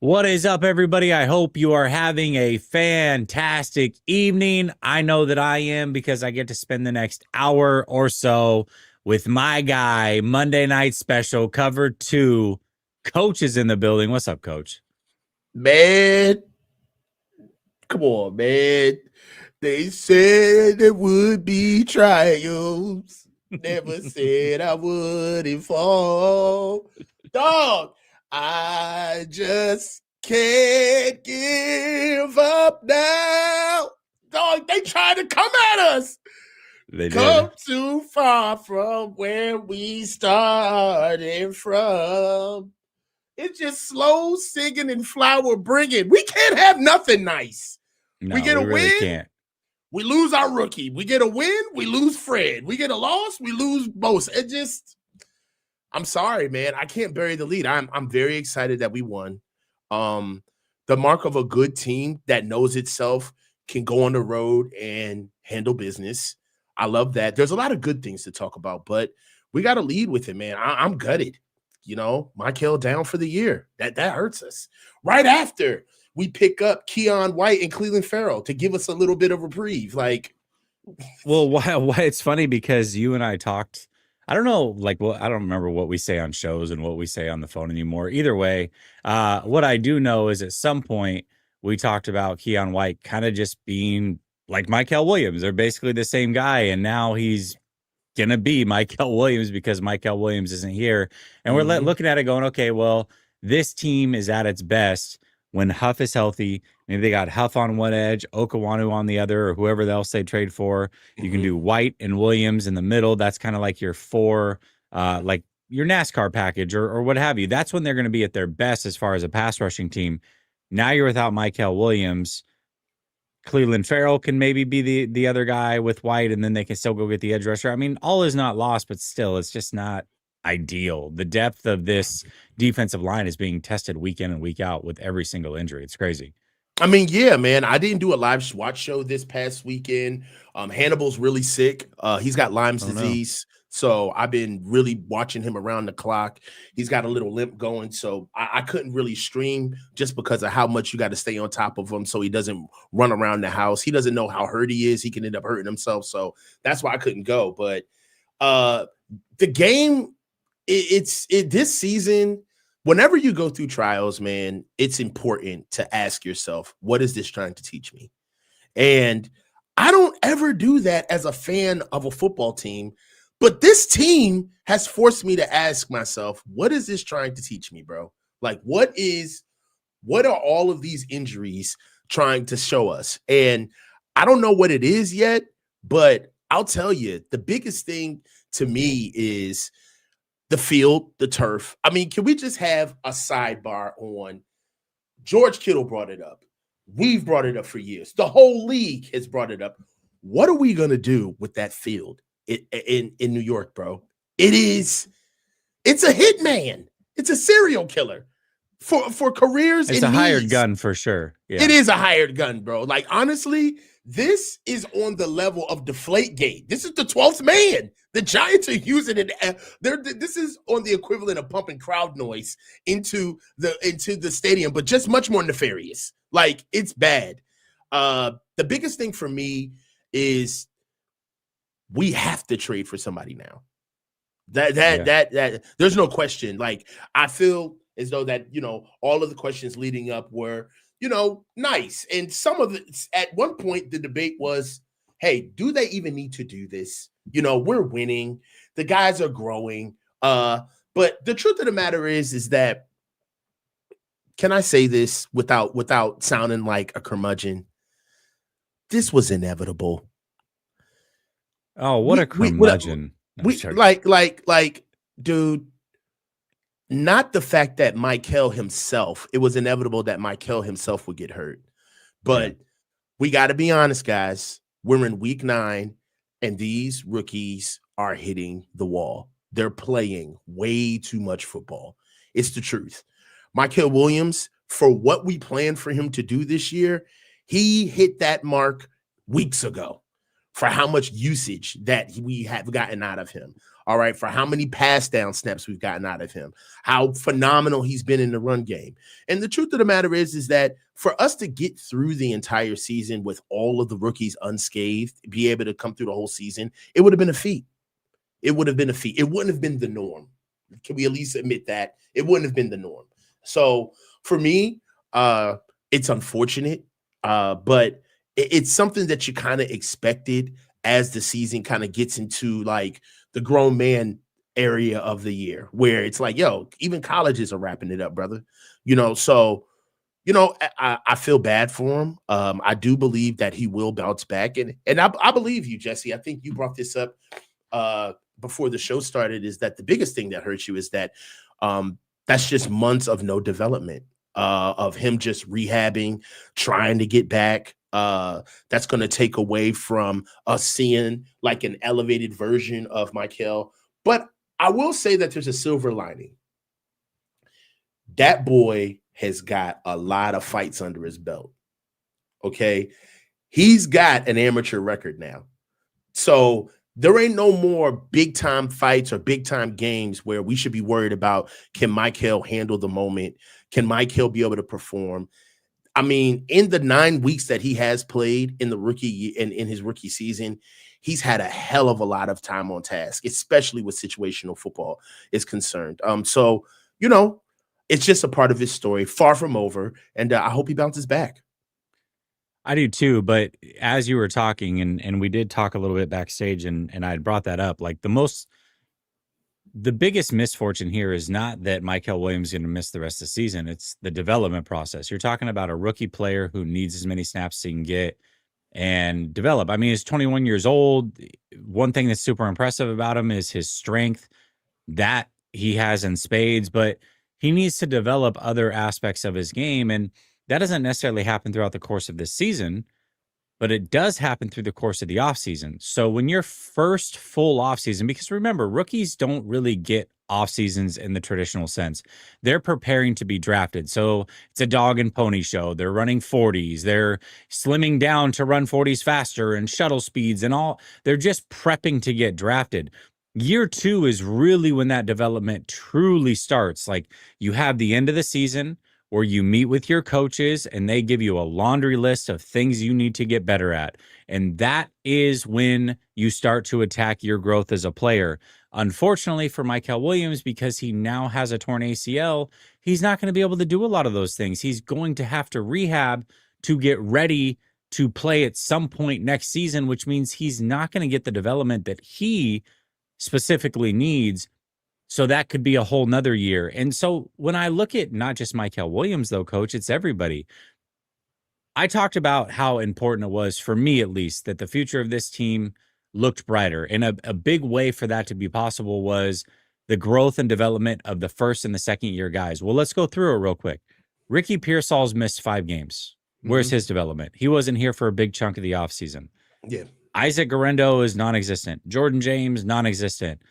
What is up, everybody? I hope you are having a fantastic evening. I know that I am because I get to spend the next hour or so with my guy, Monday Night Special, cover two. Coach is in the building. What's up, Coach? Man, come on, man. They said there would be trials. Never said I wouldn't fall. Dog, I just can't give up now. Dog, they tried to come at us. They did. Come too far from where we started from. It's just slow singing and flower bringing. We can't have nothing nice. We No, get we a really win, can't. we lose our rookie. We get a win, we lose Fred. We get a loss, we lose Bosa. It just, I'm sorry, man. I can't bury the lead. I'm very excited that we won. Um, the mark of a good team that knows itself can go on the road and handle business. I love that. There's a lot of good things to talk about, but we got to lead with it, man. I'm gutted. Michael down for the year. That hurts us. Right after we pick up Keon White and Cleveland Farrell to give us a little bit of reprieve. Like, Well, why it's funny because you and I talked. I don't know, I don't remember what we say on shows and what we say on the phone anymore. Either way, what I do know is at some point we talked about Keon White kind of just being like Michael Williams. They're basically the same guy, and now he's gonna be Michael Williams because Michael Williams isn't here, and we're looking at it going, okay, well, this team is at its best when Huff is healthy. Maybe they got Huff on one edge, Okawanu on the other, or whoever else they trade for. You can do White and Williams in the middle. That's kind of like your four, like your NASCAR package or what have you. That's when they're going to be at their best as far as a pass rushing team. Now you're without Michael Williams. Cleveland Farrell can maybe be the other guy with White, and then they can still go get the edge rusher. I mean, all is not lost, but still, it's just not ideal. The depth of this defensive line is being tested week in and week out with every single injury. It's crazy. I mean, yeah, man. I didn't do a live watch show this past weekend. Hannibal's really sick. He's got Lyme's disease. So I've been really watching him around the clock. He's got a little limp going. So I couldn't really stream just because of how much you got to stay on top of him so he doesn't run around the house. He doesn't know how hurt he is. He can end up hurting himself. So that's why I couldn't go. But the game, this season, whenever you go through trials, man, it's important to ask yourself, what is this trying to teach me? And I don't ever do that as a fan of a football team, but this team has forced me to ask myself, what is this trying to teach me, bro? Like, what are all of these injuries trying to show us? And I don't know what it is yet, but I'll tell you, the biggest thing to me is the field, the turf. I mean, can we just have a sidebar on George Kittle brought it up. We've brought it up for years. The whole league has brought it up. What are we going to do with that field in New York, bro? It's a hitman. It's a serial killer for careers. It's a hired gun for sure. Yeah. It is a hired gun, bro. Like, honestly, this is on the level of Deflategate. This is the 12th man. The Giants are using it. This is on the equivalent of pumping crowd noise into the stadium, but just much more nefarious. Like, it's bad. The biggest thing for me is we have to trade for somebody now. That there's no question. Like, I feel as though that, all of the questions leading up were, nice. And some of it, at one point, the debate was, hey, do they even need to do this? We're winning. The guys are growing. But the truth of the matter is that, can I say this without sounding like a curmudgeon? This was inevitable. Oh, what a curmudgeon. Dude, not the fact that Michael himself, it was inevitable that Michael himself would get hurt. But we got to be honest, guys. We're in week 9, and these rookies are hitting the wall. They're playing way too much football. It's the truth. Michael Williams, for what we planned for him to do this year, he hit that mark weeks ago for how much usage that we have gotten out of him. All right, for how many pass down snaps we've gotten out of him, how phenomenal he's been in the run game. And the truth of the matter is that for us to get through the entire season with all of the rookies unscathed, be able to come through the whole season, it would have been a feat. It would have been a feat. It wouldn't have been the norm. Can we at least admit that? It wouldn't have been the norm. So for me, it's unfortunate, but it's something that you kind of expected as the season kind of gets into like the grown man area of the year, where it's like, yo, even colleges are wrapping it up, brother. So I feel bad for him. I do believe that he will bounce back, and I believe you, Jesse. I think you brought this up before the show started. Is that the biggest thing that hurts you? Is that that's just months of no development, of him just rehabbing, trying to get back. That's going to take away from us seeing like an elevated version of Michael. But I will say that there's a silver lining. That boy has got a lot of fights under his belt. Okay. He's got an amateur record now. So there ain't no more big time fights or big time games where we should be worried about, can Michael handle the moment? Can Michael be able to perform? I mean, in the 9 weeks that he has played in the rookie and in his rookie season, he's had a hell of a lot of time on task, especially with situational football is concerned. So, it's just a part of his story, far from over. And I hope he bounces back. I do too, but as you were talking, and we did talk a little bit backstage, and I had brought that up, like the biggest misfortune here is not that Michael Williams is going to miss the rest of the season. It's the development process. You're talking about a rookie player who needs as many snaps as he can get and develop. I mean, he's 21 years old. One thing that's super impressive about him is his strength that he has in spades, but he needs to develop other aspects of his game. And that doesn't necessarily happen throughout the course of this season, but it does happen through the course of the offseason. So when your first full offseason, because remember, rookies don't really get off seasons in the traditional sense. They're preparing to be drafted. So it's a dog and pony show. They're running 40s. They're slimming down to run 40s faster and shuttle speeds and all. They're just prepping to get drafted. Year 2 is really when that development truly starts. Like, you have the end of the season where you meet with your coaches and they give you a laundry list of things you need to get better at. And that is when you start to attack your growth as a player. Unfortunately for Michael Williams, because he now has a torn ACL, he's not going to be able to do a lot of those things. He's going to have to rehab to get ready to play at some point next season, which means he's not going to get the development that he specifically needs. So that could be a whole nother year. And so when I look at not just Michael Williams, though, Coach, it's everybody. I talked about how important it was, for me at least, that the future of this team looked brighter. And a big way for that to be possible was the growth and development of the first and the second year guys. Well, let's go through it real quick. Ricky Pearsall's missed 5 games. Where's his development? He wasn't here for a big chunk of the offseason. Yeah. Isaac Garendo is non-existent. Jordan James, non-existent.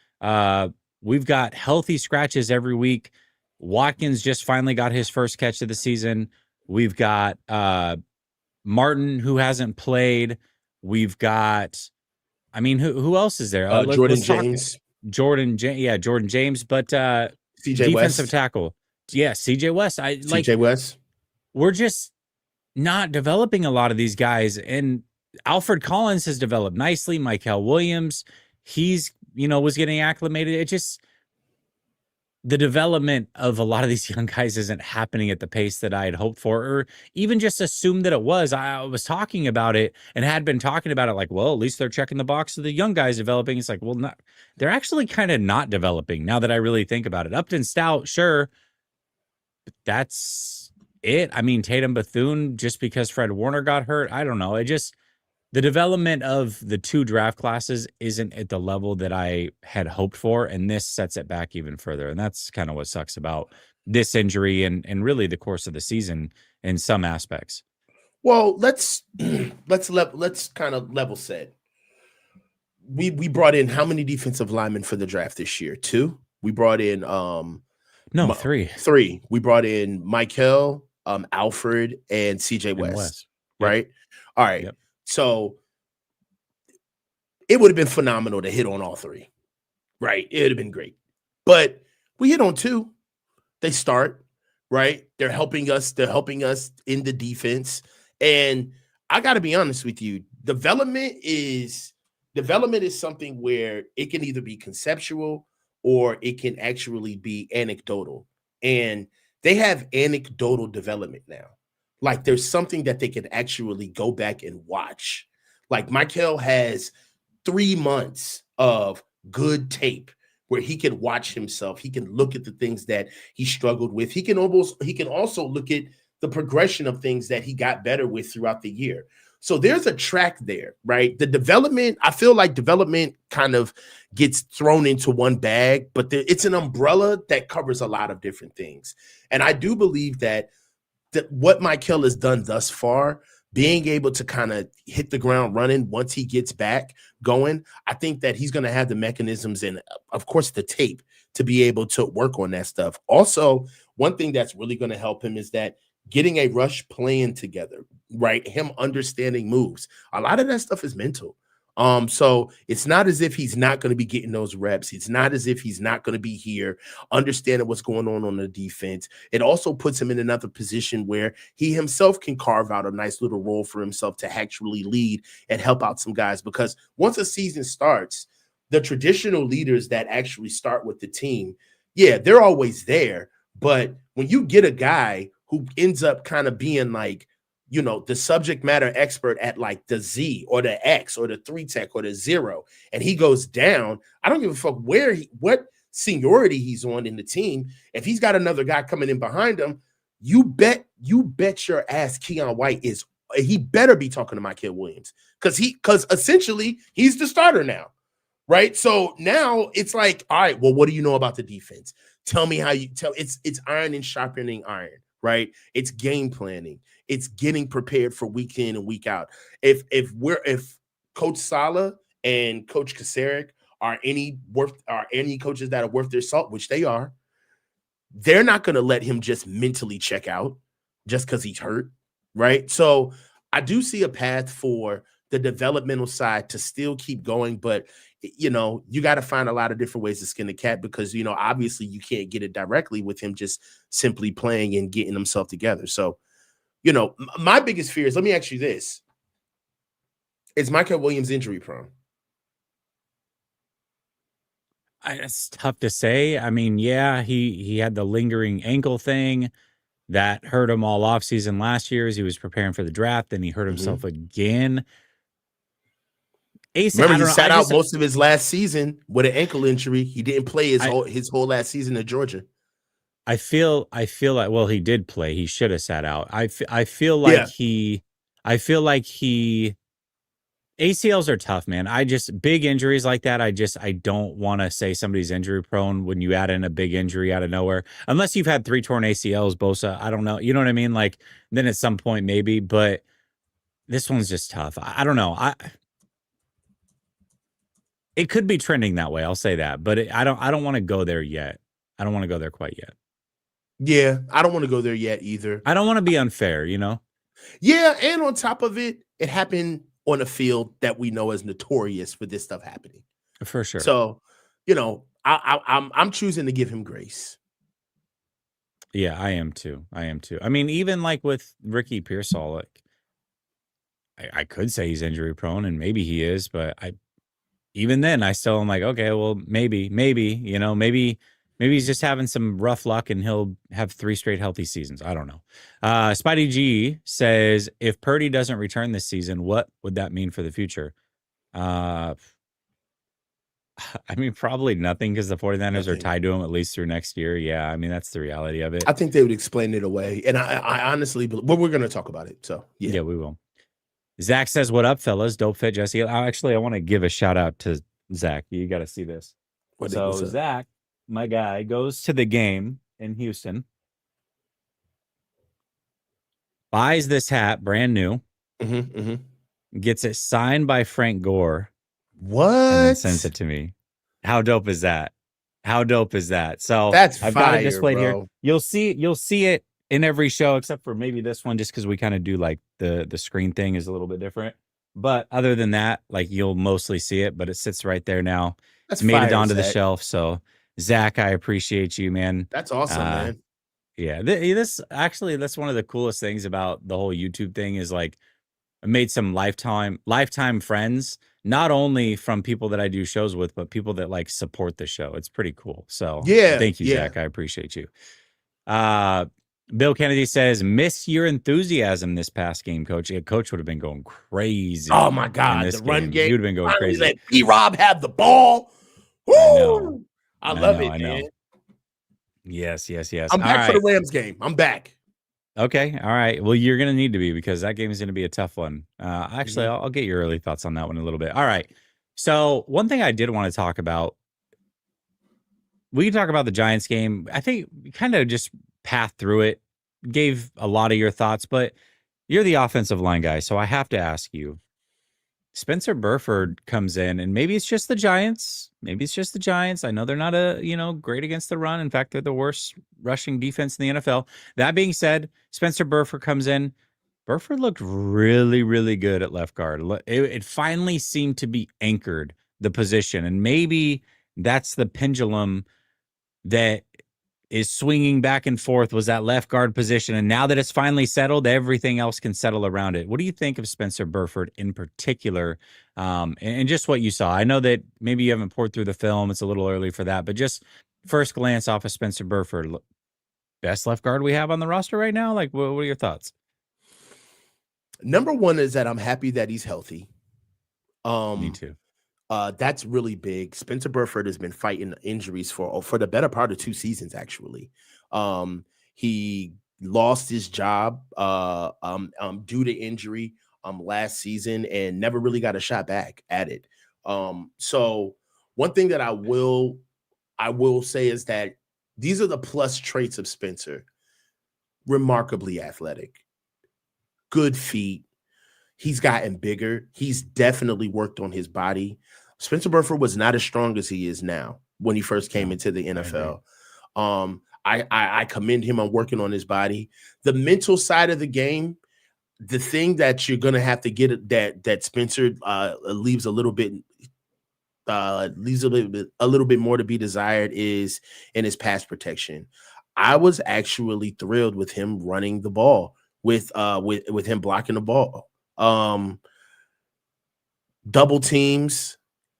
We've got healthy scratches every week. Watkins just finally got his first catch of the season. We've got Martin, who hasn't played. We've got, I mean, who else is there? Jordan James. Jordan James, but CJ defensive West. tackle. Yeah, CJ West. CJ West. We're just not developing a lot of these guys. And Alfred Collins has developed nicely. Michael Williams, he's, was getting acclimated. It just, the development of a lot of these young guys isn't happening at the pace that I had hoped for, or even just assumed that it was. I was talking about it and had been talking about it like, well, at least they're checking the box of the young guys developing. It's like, well, they're actually kind of not developing now that I really think about it. Upton Stout, sure, but that's it. I mean, Tatum Bethune, just because Fred Warner got hurt, I don't know. The development of the 2 draft classes isn't at the level that I had hoped for, and this sets it back even further. And that's kind of what sucks about this injury and really the course of the season in some aspects. Well, let's kind of level set. We brought in how many defensive linemen for the draft this year? 2. We brought in 3. 3. We brought in Michael, Alfred, and CJ West. Right? Yep. All right. Yep. So it would have been phenomenal to hit on all 3. Right. It would have been great. But we hit on two. They start, right? They're helping us. They're helping us in the defense. And I got to be honest with you. Development is something where it can either be conceptual or it can actually be anecdotal. And they have anecdotal development now. Like there's something that they can actually go back and watch. Like Michael has 3 months of good tape where he can watch himself. He can look at the things that he struggled with. He can also look at the progression of things that he got better with throughout the year. So there's a track there, right? The development, I feel like development kind of gets thrown into one bag, but it's an umbrella that covers a lot of different things. And I do believe that what Michael has done thus far, being able to kind of hit the ground running once he gets back going, I think that he's going to have the mechanisms and, of course, the tape to be able to work on that stuff. Also, one thing that's really going to help him is that getting a rush playing together, right? Him understanding moves. A lot of that stuff is mental. So it's not as if he's not going to be getting those reps. It's not as if he's not going to be here understanding what's going on the defense. It also puts him in another position where he himself can carve out a nice little role for himself to actually lead and help out some guys. Because once a season starts, the traditional leaders that actually start with the team, yeah, they're always there. But when you get a guy who ends up kind of being like, the subject matter expert at like the Z or the X or the 3-tech or the 0, and he goes down, I don't give a fuck what seniority he's on in the team. If he's got another guy coming in behind him, you bet your ass Keon White he better be talking to Michael Williams because essentially he's the starter now, right? So now it's like, all right, well, what do you know about the defense? Tell me how it's iron and sharpening iron, right? It's game planning. It's getting prepared for week in and week out. If Coach Saleh and Coach Kasarik are any coaches that are worth their salt, which they are, they're not going to let him just mentally check out just because he's hurt, right? So I do see a path for the developmental side to still keep going, but you got to find a lot of different ways to skin the cat because obviously you can't get it directly with him just simply playing and getting himself together. So my biggest fear is, let me ask you this. Is Michael Williams injury prone? It's tough to say. I mean, yeah, he had the lingering ankle thing that hurt him all offseason last year as he was preparing for the draft. Then he hurt himself again. Remember, he sat out most of his last season with an ankle injury. He didn't play his whole last season at Georgia. I feel like, well, he did play. He should have sat out. I feel like ACLs are tough, man. Big injuries like that. I don't want to say somebody's injury prone when you add in a big injury out of nowhere, unless you've had 3 torn ACLs, Bosa. I don't know. You know what I mean? Like then at some point maybe, but this one's just tough. I don't know. It could be trending that way. I'll say that, but I don't want to go there yet. I don't want to go there quite yet. Yeah, I don't want to go there yet either. I don't want to be unfair, Yeah, and on top of it, it happened on a field that we know is notorious for this stuff happening. For sure. So, I'm choosing to give him grace. Yeah, I am too. I mean, even like with Ricky Pearsall, like I could say he's injury prone, and maybe he is, but even then I still am like, okay, well, maybe, maybe he's just having some rough luck and he'll have 3 straight healthy seasons. I don't know. Spidey G says, if Purdy doesn't return this season, what would that mean for the future? I mean, probably nothing because the 49ers are tied to him at least through next year. Yeah, I mean, that's the reality of it. I think they would explain it away. And I honestly believe, but we're going to talk about it. So, yeah, we will. Zach says, what up, fellas? Dope fit, Jesse. Actually, I want to give a shout out to Zach. You got to see this. So Zach, my guy, goes to the game in Houston, buys this hat, brand new, gets it signed by Frank Gore. What? And then sends it to me. How dope is that? So that's I've got it displayed here. You'll see it in every show except for maybe this one, just because we kind of do like the screen thing is a little bit different. But other than that, like you'll mostly see it, but it sits right there now. That's It's made it fire, onto the Zach. shelf. So Zach, I appreciate you, man. That's awesome, Uh, man. yeah, this actually that's one of the coolest things about the whole YouTube thing is like I made some lifetime friends, not only from people that I do shows with, but people that like support the show. It's pretty cool. So Yeah, thank you, yeah. Zach. I appreciate you. Uh Bill Kennedy says, miss your enthusiasm this past game, coach. Yeah, coach would have been going Oh crazy my in God, this the run game. He game. would have been going Finally crazy. let P-Rob have the ball. I know. Woo! I love it, I man. know. Yes. I'm All back for the right. Rams game. I'm back. Okay. All right. Well, you're going to need to be because that game is going to be a tough one. Actually, Mhm. I'll get your early thoughts on that one in a little bit. All right. So, one thing I did want to talk about, we can talk about the Giants game. I think we kind of just passed through it, gave a lot of your thoughts, but you're the offensive line guy. So, I have to ask you, Spencer Burford comes in, and maybe it's just the Giants. Maybe it's just the Giants. I know they're not great against the run. In fact, they're the worst rushing defense in the NFL. That being said, Spencer Burford comes in. Burford looked really, really good at left guard. It finally seemed to be anchored, the position. And maybe that's the pendulum that is swinging back and forth, was that left guard position. And now that it's finally settled, everything else can settle around it. What do you think of Spencer Burford in particular? And just what you saw. I know that maybe you haven't poured through the film. It's a little early for that, but just first glance off of Spencer Burford, best left guard we have on the roster right now. Like, what are your thoughts? Number one is that I'm happy that he's healthy. Me too. That's really big. Spencer Burford has been fighting injuries for the better part of 2 seasons, actually. He lost his job due to injury last season and never really got a shot back at it. So one thing that I will say is that these are the plus traits of Spencer. Remarkably athletic, good feet. He's gotten bigger. He's definitely worked on his body. Spencer Burford was not as strong as he is now when he first came into the NFL. I commend him on working on his body. The mental side of the game, the thing that you're gonna have to get that Spencer leaves a little bit more to be desired is in his pass protection. I was actually thrilled with him running the ball, with him blocking the ball. Double teams.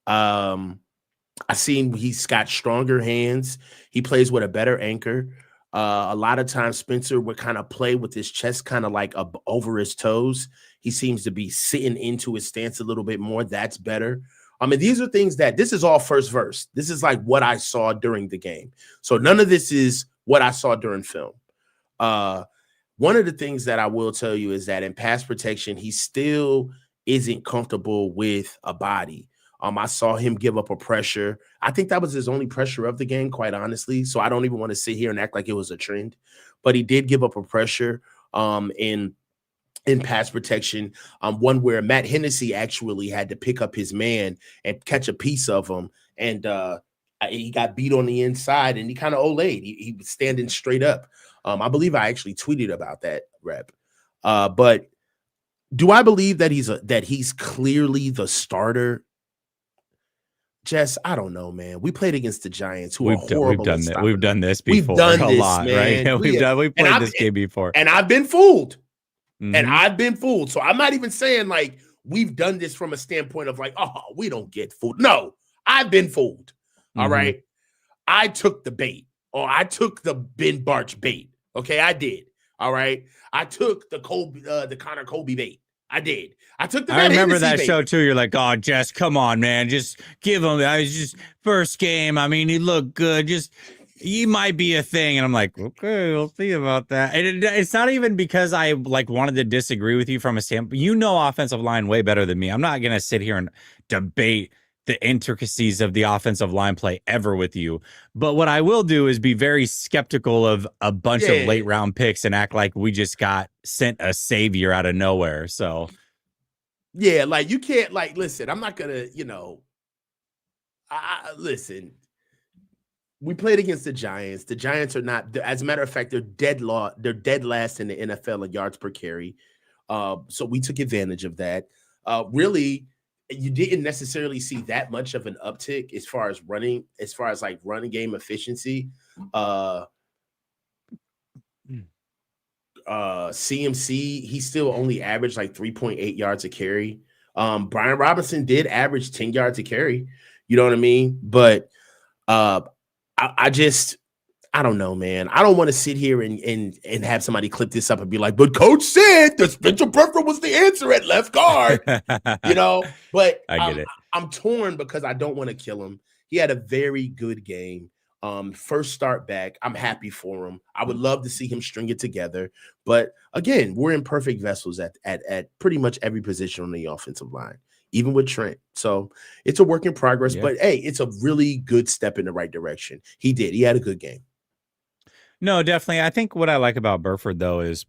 I seen he's got stronger hands. He plays with a better anchor. A lot of times Spencer would kind of play with his chest kind of like over his toes. He seems to be sitting into his stance a little bit more. That's better. I mean, these are things that this is all first verse. This is like what I saw during the game. So none of this is what I saw during film. One of the things that I will tell you is that in pass protection, he still isn't comfortable with a body. I saw him give up a pressure. I think that was his only pressure of the game, quite honestly. So I don't even want to sit here and act like it was a trend, but he did give up a pressure in pass protection. One where Matt Hennessy actually had to pick up his man and catch a piece of him. And he got beat on the inside and he kind of olayed. He was standing straight up. I believe I actually tweeted about that, Rep. But do I believe that he's clearly the starter? Jess, I don't know, man. We played against the Giants, who are horrible. We've done this before. We've done this, lot, man. Right? We played this game before, and I've been fooled. Mm-hmm. And I've been fooled. So I'm not even saying like we've done this from a standpoint of like, oh, we don't get fooled. No, I've been fooled. All right. I took the bait, or I took the Ben Barch bait. Okay, I did. All right. I took the Connor Colby bait. I did. I took the. I remember that show too. You're like, oh, Jess, come on, man, just give him. I was just first game. I mean, he looked good. Just he might be a thing, and I'm like, okay, we'll see about that. And it's not even because I like wanted to disagree with you from a standpoint. You know, offensive line way better than me. I'm not gonna sit here and debate the intricacies of the offensive line play ever with you. But what I will do is be very skeptical of a bunch of late round picks and act like we just got sent a savior out of nowhere. So yeah, like you can't like, listen, I'm not gonna, listen, we played against the Giants. The Giants are not, as a matter of fact, they're dead last in the NFL in yards per carry. So we took advantage of that. really, you didn't necessarily see that much of an uptick as far as like running game efficiency. Uh, Mm. CMC, he still only averaged like 3.8 yards a carry. Brian Robinson did average 10 yards a carry. You know what I mean? But uh, I just I don't know, man. I don't want to sit here and have somebody clip this up and be like, but coach said that Spencer Burford was the answer at left guard, you know. But I get it. I'm torn because I don't want to kill him. He had a very good game. First start back. I'm happy for him. I would love to see him string it together. But again, we're in perfect vessels at pretty much every position on the offensive line, even with Trent. So it's a work in progress. Yeah. But hey, it's a really good step in the right direction. He did. He had a good game. No, definitely. I think what I like about Burford though is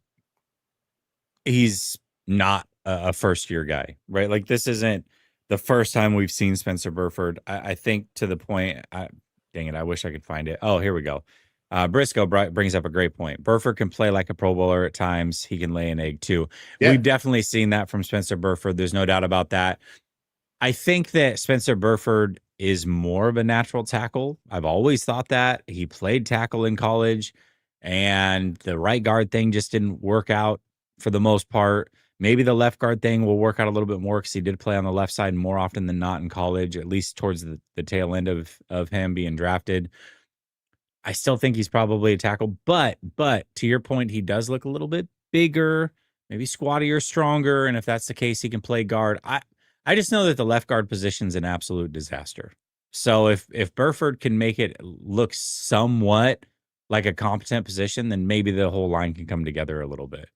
he's not a first year guy, right? Like this isn't the first time we've seen Spencer Burford. I think to the point, dang it, I wish I could find it. Oh, here we go. Briscoe brings up a great point. Burford can play like a Pro Bowler at times. He can lay an egg too. Yeah. We've definitely seen that from Spencer Burford. There's no doubt about that. I think that Spencer Burford is more of a natural tackle. I've always thought that. He played tackle in college, and the right guard thing just didn't work out for the most part. Maybe the left guard thing will work out a little bit more because he did play on the left side more often than not in college, at least towards the tail end of him being drafted. I still think he's probably a tackle, but to your point, he does look a little bit bigger, maybe squattier, stronger, and if that's the case, he can play guard. I just know that the left guard position's an absolute disaster. So if Burford can make it look somewhat like a competent position, then maybe the whole line can come together a little bit.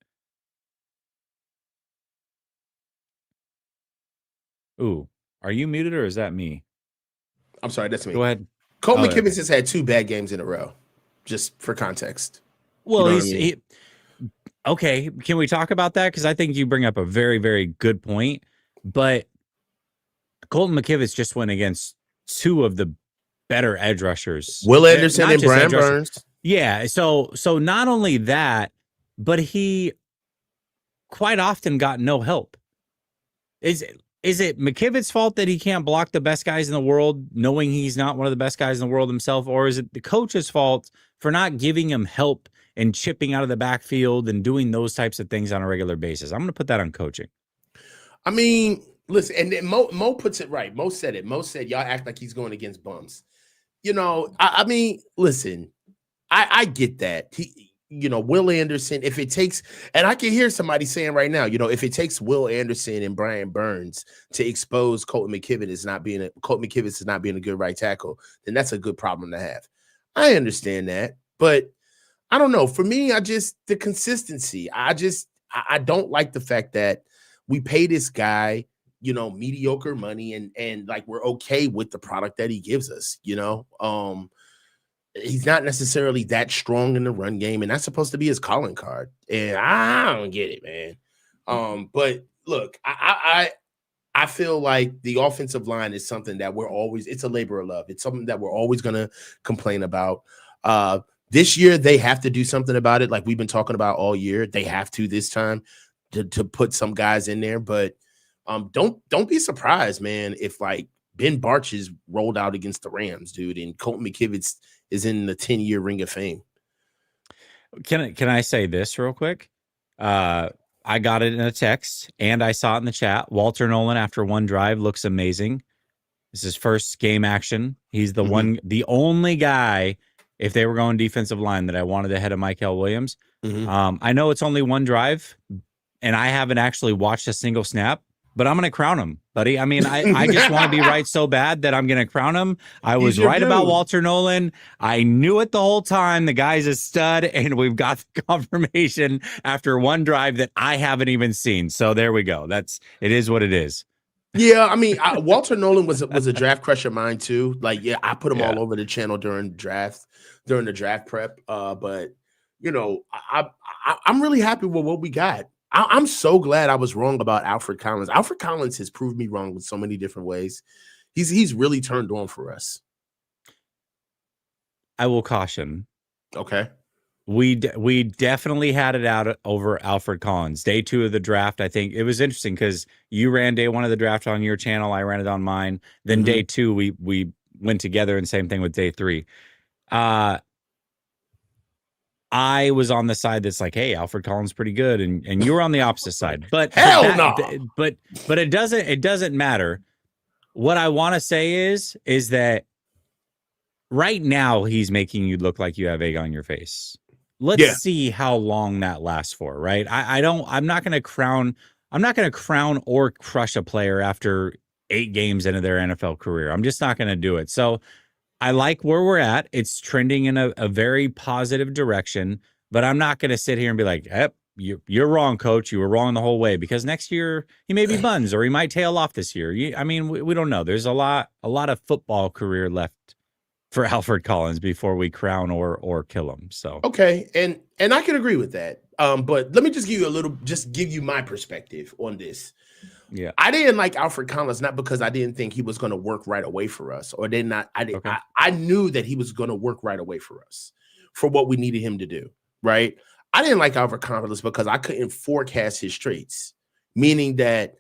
Ooh, are you muted or is that me? I'm sorry, that's me. Go ahead. Colt Oh, McKivitz okay. has had 2 bad games in a row, just for context. Well, You know what I mean? okay. Can we talk about that? Because I think you bring up a very, very good point. But Colton McKivitz just went against 2 of the better edge rushers. Will Anderson Not and just Brian edge rushers. Burns. Yeah. So not only that, but he quite often got no help. Is it McKivitz's fault that he can't block the best guys in the world, knowing he's not one of the best guys in the world himself? Or is it the coach's fault for not giving him help and chipping out of the backfield and doing those types of things on a regular basis? I'm going to put that on coaching. I mean, listen, and then Mo puts it right. Mo said it. Mo said, y'all act like he's going against bums. You know, I mean, listen, I get that. Will Anderson, if it takes, and I can hear somebody saying right now, if it takes Will Anderson and Brian Burns to expose Colton McKivitz as not being a good right tackle, then that's a good problem to have. I understand that, but I don't know. For me, the consistency. I don't like the fact that we pay this guy, mediocre money and like we're okay with the product that he gives us, he's not necessarily that strong in the run game, and that's supposed to be his calling card. And I don't get it, man. But look, I feel like the offensive line is something that it's a labor of love. It's something that we're always gonna complain about. This year they have to do something about it, like we've been talking about all year. They have to this time to put some guys in there, but don't be surprised, man, if like Ben Barch is rolled out against the Rams, dude, and Colton McKivitz is in the 10-year Ring of Fame. Can I say this real quick? I got it in a text and I saw it in the chat. Walter Nolan, after one drive, looks amazing. This is first game action. He's the only guy, if they were going defensive line, that I wanted ahead of Mykel Williams. I know it's only one drive, and I haven't actually watched a single snap, but I'm going to crown him, buddy. I mean, I just want to be right so bad that I'm going to crown him. I was right about Walter Nolan. I knew it the whole time. The guy's a stud, and we've got the confirmation after one drive that I haven't even seen. So there we go. It is what it is. Yeah, I mean, Walter Nolan was a draft crush of mine too. Like, yeah, I put him all over the channel during the draft prep. But I'm really happy with what we got. I'm so glad I was wrong about Alfred Collins. Alfred Collins has proved me wrong with so many different ways. He's really turned on for us. I will caution. Okay. We definitely had it out over Alfred Collins. Day 2 of the draft, I think it was interesting because you ran day 1 of the draft on your channel, I ran it on mine. Then day 2, we went together, and same thing with day 3. I was on the side that's like, hey, Alfred Collins pretty good, and you were on the opposite side. But hell no. But it doesn't matter. What I want to say is that right now he's making you look like you have egg on your face. Let's see how long that lasts for, right? I'm not going to crown or crush a player after 8 games into their NFL career. I'm just not going to do it. So I like where we're at. It's trending in a very positive direction, but I'm not going to sit here and be like, yep, you're wrong, coach. You were wrong the whole way, because next year he may be buns, or he might tail off this year. We don't know. There's a lot of football career left for Alfred Collins before we crown or kill him. So okay, and I can agree with that. But let me just give you my perspective on this. Yeah, I didn't like Alfred Collins, not because I didn't think he was going to work right away for us, or did not. I knew that he was going to work right away for us for what we needed him to do. Right. I didn't like Alfred Collins because I couldn't forecast his traits, meaning that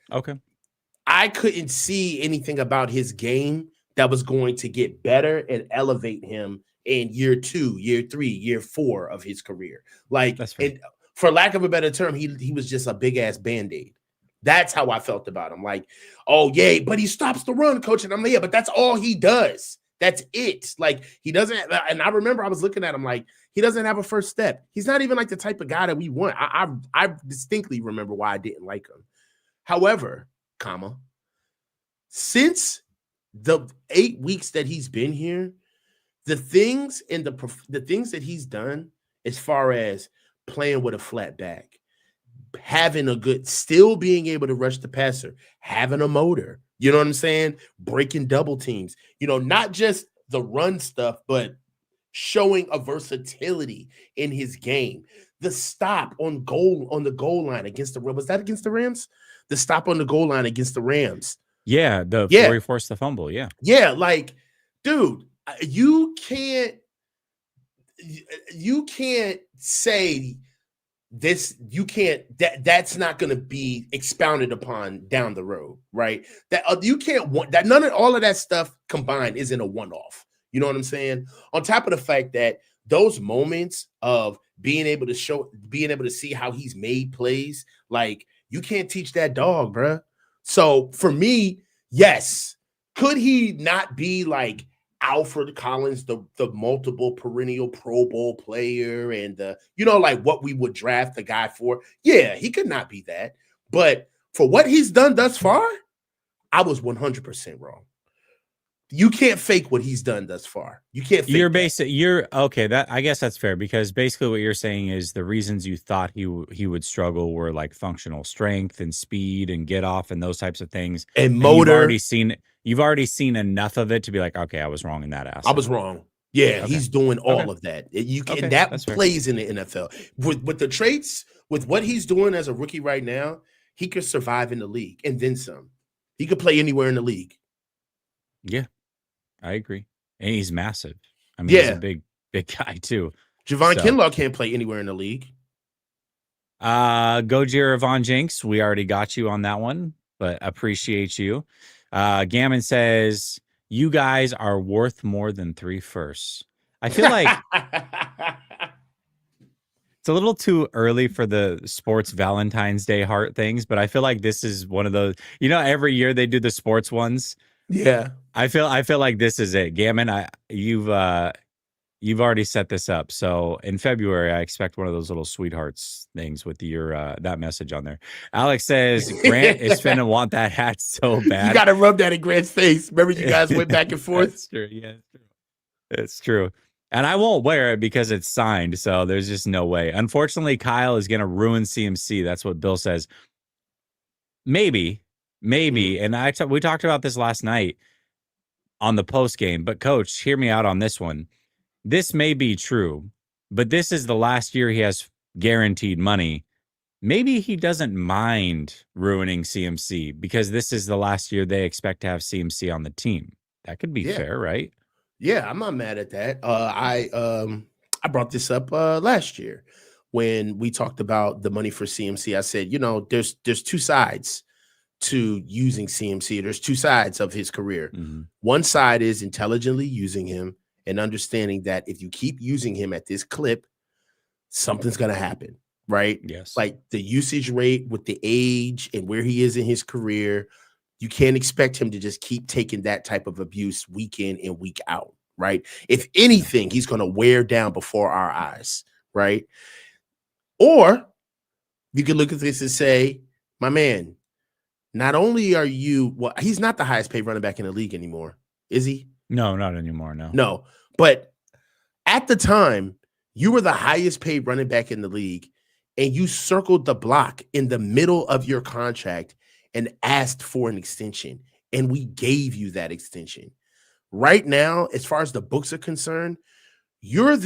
I couldn't see anything about his game that was going to get better and elevate him in year 2, year 3, year 4 of his career. Like, and for lack of a better term, he was just a big ass Band-Aid. That's how I felt about him. Like, oh yeah, but he stops the run, coach. And I'm like, yeah, but that's all he does. That's it. Like, he doesn't. And I remember I was looking at him like, he doesn't have a first step. He's not even like the type of guy that we want. I distinctly remember why I didn't like him. However, since the 8 weeks that he's been here, the things that he's done as far as playing with a flat back, having still being able to rush the passer, having a motor, you know what I'm saying? Breaking double teams, not just the run stuff, but showing a versatility in his game. The stop on the goal line against the Rams. Was that against the Rams? The stop on the goal line against the Rams. Yeah, where he forced the fumble. Yeah. Yeah, like, dude, you can't say this, that's not going to be expounded upon down the road, right? That you can't want that. All of that stuff combined isn't a one-off. You know what I'm saying? On top of the fact that those moments of being able to see how he's made plays, like, you can't teach that dog, bruh. So for me, yes, could he not be like Alfred Collins, the multiple perennial Pro Bowl player, and like what we would draft the guy for? Yeah, he could not be that. But for what he's done thus far, I was 100% wrong. You can't fake what he's done thus far. You can't fake you're okay. That, I guess that's fair, because basically what you're saying is the reasons you thought he would struggle were like functional strength and speed and get off and those types of things. And motor. You've already seen enough of it to be like, okay, I was wrong in that aspect. I was wrong. Yeah, okay. He's doing all of that. That plays in the NFL. With the traits, with what he's doing as a rookie right now, he could survive in the league and then some. He could play anywhere in the league. Yeah, I agree. And he's massive. I mean, he's a big guy too. Javon Kinlaw can't play anywhere in the league. Gojira Von Jinx, we already got you on that one, but appreciate you. Gammon says, you guys are worth more than 3 firsts. I feel like it's a little too early for the sports Valentine's Day heart things, but I feel like this is one of those, every year they do the sports ones. Yeah. I feel like this is it. Gammon, you've already set this up. So in February, I expect one of those little sweethearts things with your that message on there. Alex says Grant is finna want that hat so bad. You gotta rub that in Grant's face. Remember, you guys went back and forth. That's true. Yeah, it's true. It's true. And I won't wear it because it's signed. So there's just no way. Unfortunately, Kyle is gonna ruin CMC. That's what Bill says. Maybe. And we talked about this last night on the post game. But coach, hear me out on this one. This may be true, but this is the last year he has guaranteed money. Maybe he doesn't mind ruining CMC because this is the last year they expect to have CMC on the team. That could be fair, right? Yeah, I'm not mad at that. I I brought this up last year when we talked about the money for CMC. I said, there's two sides to using CMC. There's two sides of his career. Mm-hmm. One side is intelligently using him and understanding that if you keep using him at this clip, something's going to happen, right? Yes. Like the usage rate with the age and where he is in his career, you can't expect him to just keep taking that type of abuse week in and week out, right? If anything, he's going to wear down before our eyes, right? Or you can look at this and say, my man, not only are you, well, he's not the highest paid running back in the league anymore, is he? No, not anymore. No. But at the time, you were the highest paid running back in the league, and you circled the block in the middle of your contract and asked for an extension, and we gave you that extension. Right now, as far as the books are concerned, you're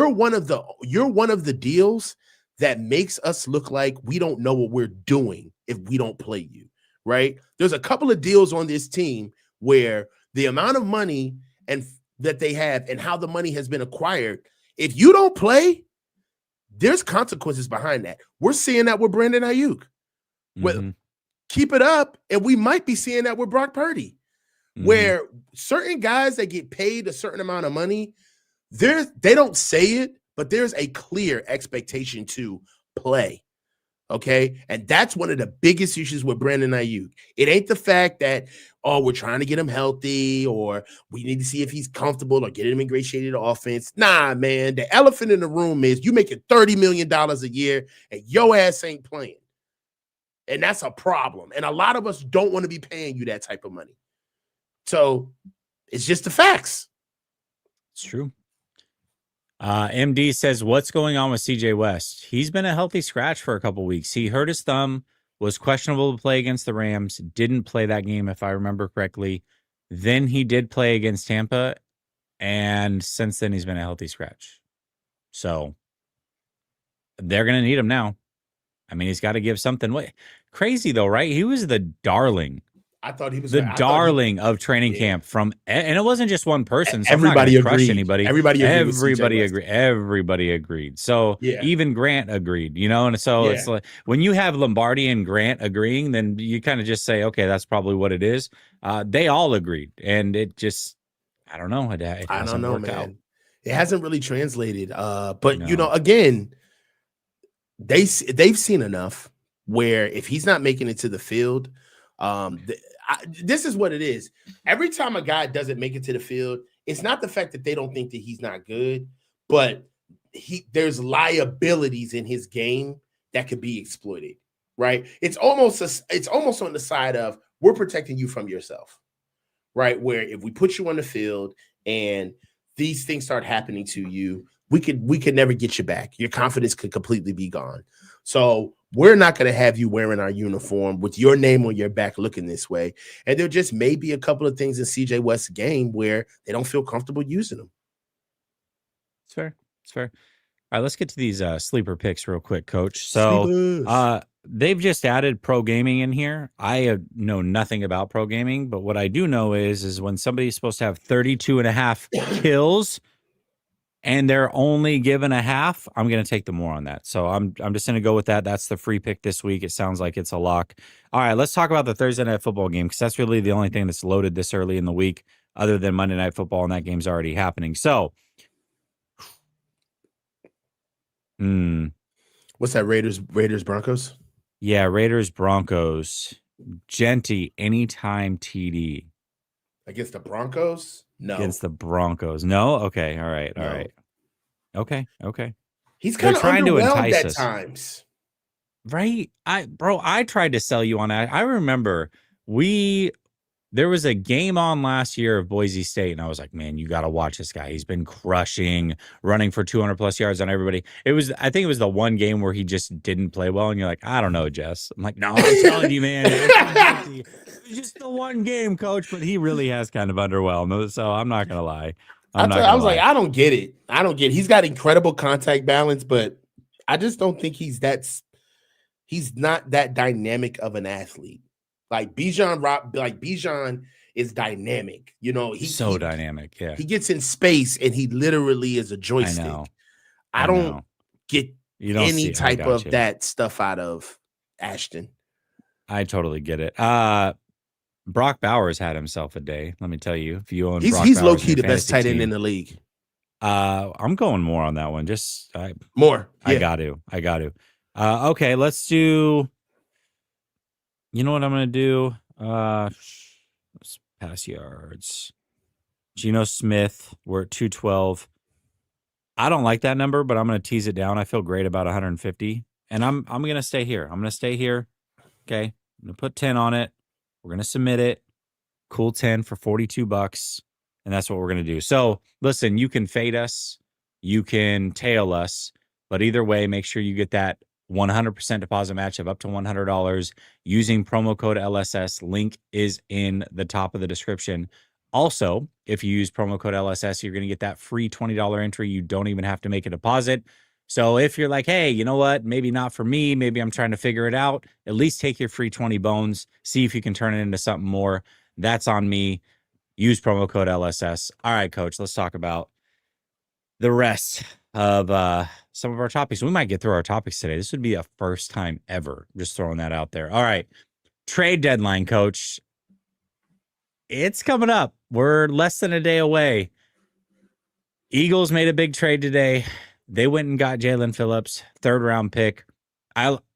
one of the deals that makes us look like we don't know what we're doing if we don't play you, right? There's a couple of deals on this team where the amount of money and that they have and how the money has been acquired, if you don't play, there's consequences behind that. We're seeing that with Brandon Ayuk. Well, keep it up, and we might be seeing that with Brock Purdy, where certain guys that get paid a certain amount of money, they don't say it, but there's a clear expectation to play. Okay. And that's one of the biggest issues with Brandon Ayuk. It ain't the fact that, we're trying to get him healthy or we need to see if he's comfortable or get him in great shape of the offense. Nah, man. The elephant in the room is you making $30 million a year and your ass ain't playing. And that's a problem. And a lot of us don't want to be paying you that type of money. So it's just the facts. It's true. MD says, what's going on with CJ West? He's been a healthy scratch for a couple weeks. He hurt his thumb, was questionable to play against the Rams, didn't play that game, if I remember correctly. Then he did play against Tampa, and since then he's been a healthy scratch. So they're going to need him now. I mean, he's got to give something. What crazy though, right? He was the darling. I thought he was the darling of training camp and it wasn't just one person. So everybody agreed. Anybody. Everybody agreed. Everybody agreed. So even Grant agreed, and so it's like when you have Lombardi and Grant agreeing, then you kind of just say, okay, that's probably what it is. They all agreed, and it just, I don't know. I don't know, man. Out. It hasn't really translated. But again, they've seen enough where if he's not making it to the field, this is what it is. Every time a guy doesn't make it to the field, it's not the fact that they don't think that he's not good, but there's liabilities in his game that could be exploited, right? It's almost on the side of we're protecting you from yourself, right? Where if we put you on the field and these things start happening to you, we could never get you back. Your confidence could completely be gone. So we're not going to have you wearing our uniform with your name on your back looking this way. And there just may be a couple of things in CJ West's game where they don't feel comfortable using them. It's fair. All right, let's get to these sleeper picks real quick, Coach. So they've just added pro gaming in here. I know nothing about pro gaming, but what I do know is when somebody's supposed to have 32.5 kills and they're only given a half, I'm going to take the more on that. So I'm just going to go with that. That's the free pick this week. It sounds like it's a lock. All right, let's talk about the Thursday Night Football game because that's really the only thing that's loaded this early in the week other than Monday Night Football, and that game's already happening. So, what's that, Raiders Broncos? Yeah, Raiders Broncos. Genty, anytime TD. Against the Broncos? No. Against the Broncos. No? Okay. All right. Okay. He's kind of underwhelmed at times. Right? I tried to sell you on that. I remember there was a game on last year of Boise State, and I was like, man, you got to watch this guy. He's been crushing, running for 200 plus yards on everybody. I think it was the one game where he just didn't play well, and you're like, I don't know, Jess. I'm like, no, I'm telling you, man. It's just the one game, Coach, but he really has kind of underwhelmed. So I'm not going to lie. I was like, I don't get it. He's got incredible contact balance, but I just don't think he's not that dynamic of an athlete. Like Bijan is dynamic. He's so dynamic. Yeah. He gets in space and he literally is a joystick. I know. I I don't know. get You don't any see I type got of you. that stuff out of Ashton. I totally get it. Brock Bowers had himself a day. Let me tell you, if you own Brock He's low Bowers in key your the best fantasy tight end in team, the league. I'm going more on that one. Just More, I yeah. got to. Okay, let's do. You know what I'm gonna do? Let's pass yards. Geno Smith, we're at 212. I don't like that number, but I'm gonna tease it down. I feel great about 150, and I'm gonna stay here. I'm gonna stay here. Okay, I'm gonna put 10 on it. We're gonna submit it. Cool 10 for $42, and that's what we're gonna do. So listen, you can fade us, you can tail us, but either way, make sure you get that 100% deposit match of up to $100 using promo code LSS. Link is in the top of the description. Also, if you use promo code LSS, you're going to get that free $20 entry. You don't even have to make a deposit. So if you're like, hey, you know what? Maybe not for me. Maybe I'm trying to figure it out. At least take your free 20 bones. See if you can turn it into something more. That's on me. Use promo code LSS. All right, coach, let's talk about the rest of some of our topics. We might get through our topics today. This would be a first time ever. Just throwing that out there. All right. Trade deadline, coach. It's coming up. We're less than a day away. Eagles made a big trade today. They went and got Jalen Phillips, 3rd round pick.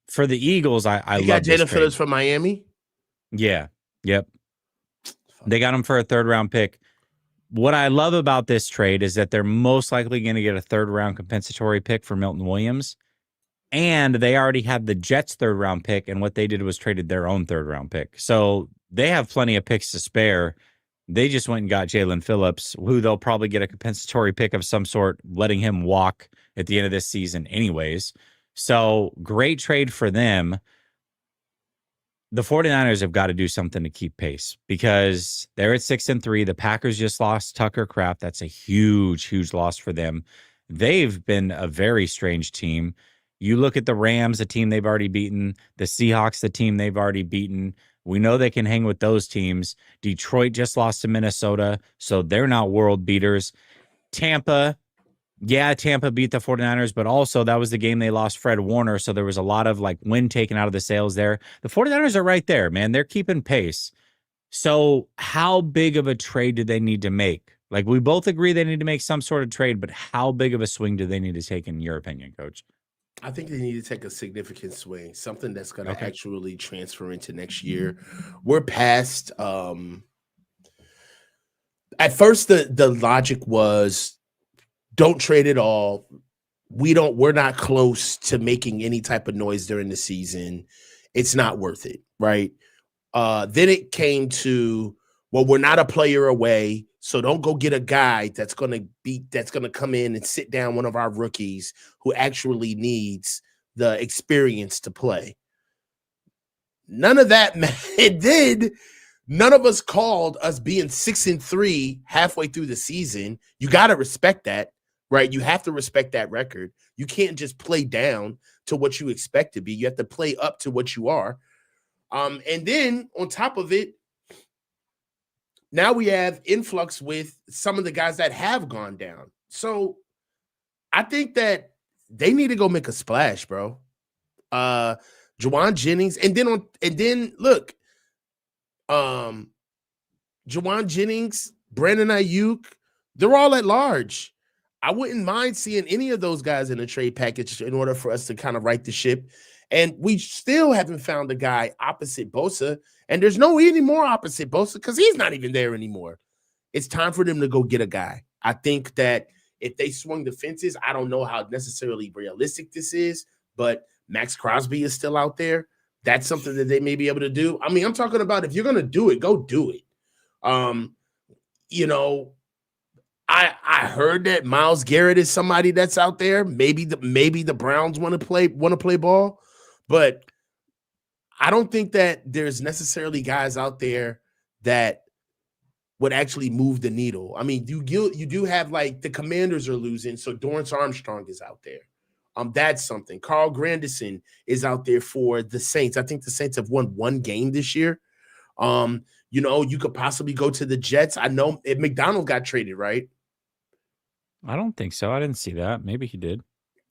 For the Eagles, I You love got this Jalen trade. Phillips from Miami? Yeah. Yep. They got him for a 3rd round pick. What I love about this trade is that they're most likely going to get a 3rd round compensatory pick for Milton Williams. And they already had the Jets' 3rd round pick. And what they did was traded their own 3rd round pick. So they have plenty of picks to spare. They just went and got Jalen Phillips, who they'll probably get a compensatory pick of some sort, letting him walk at the end of this season anyways. So great trade for them. The 49ers have got to do something to keep pace because they're at 6-3. The Packers just lost Tucker Kraft. That's a huge, huge loss for them. They've been a very strange team. You look at the Rams, the team they've already beaten, the Seahawks, the team they've already beaten. We know they can hang with those teams. Detroit just lost to Minnesota, so they're not world beaters. Tampa beat the 49ers, but also that was the game they lost Fred Warner, so there was a lot of like wind taken out of the sails there. The 49ers are right there, man. They're keeping pace. So how big of a trade do they need to make? Like, we both agree they need to make some sort of trade, but how big of a swing do they need to take in your opinion, coach? I think they need to take a significant swing, something that's going to actually transfer into next year. We're past at first the logic was don't trade at all. We're not close to making any type of noise during the season. It's not worth it, right? Then it came to, well, we're not a player away, so don't go get a guy that's gonna come in and sit down one of our rookies who actually needs the experience to play. None of that, man. It did. None of us called us being 6-3 halfway through the season. You got to respect that, right? You have to respect that record. You can't just play down to what you expect to be. You have to play up to what you are. And then on top of it, now we have influx with some of the guys that have gone down. So I think that they need to go make a splash, bro. Juwan Jennings, and then look, Juwan Jennings, Brandon Ayuk, they're all at large. I wouldn't mind seeing any of those guys in a trade package in order for us to kind of right the ship. And we still haven't found a guy opposite Bosa. And there's no any more opposite Bosa because he's not even there anymore. It's time for them to go get a guy. I think that if they swung the fences, I don't know how necessarily realistic this is, but Max Crosby is still out there. That's something that they may be able to do. I mean, I'm talking about if you're going to do it, go do it. You know, I heard that Myles Garrett is somebody that's out there. Maybe the Browns want to play ball, but I don't think that there's necessarily guys out there that would actually move the needle. I mean, you do have like the Commanders are losing, so Dorrance Armstrong is out there. That's something. Carl Grandison is out there for the Saints. I think the Saints have won one game this year. You know, you could possibly go to the Jets. I know McDonald got traded, right? I don't think so. I didn't see that. Maybe he did.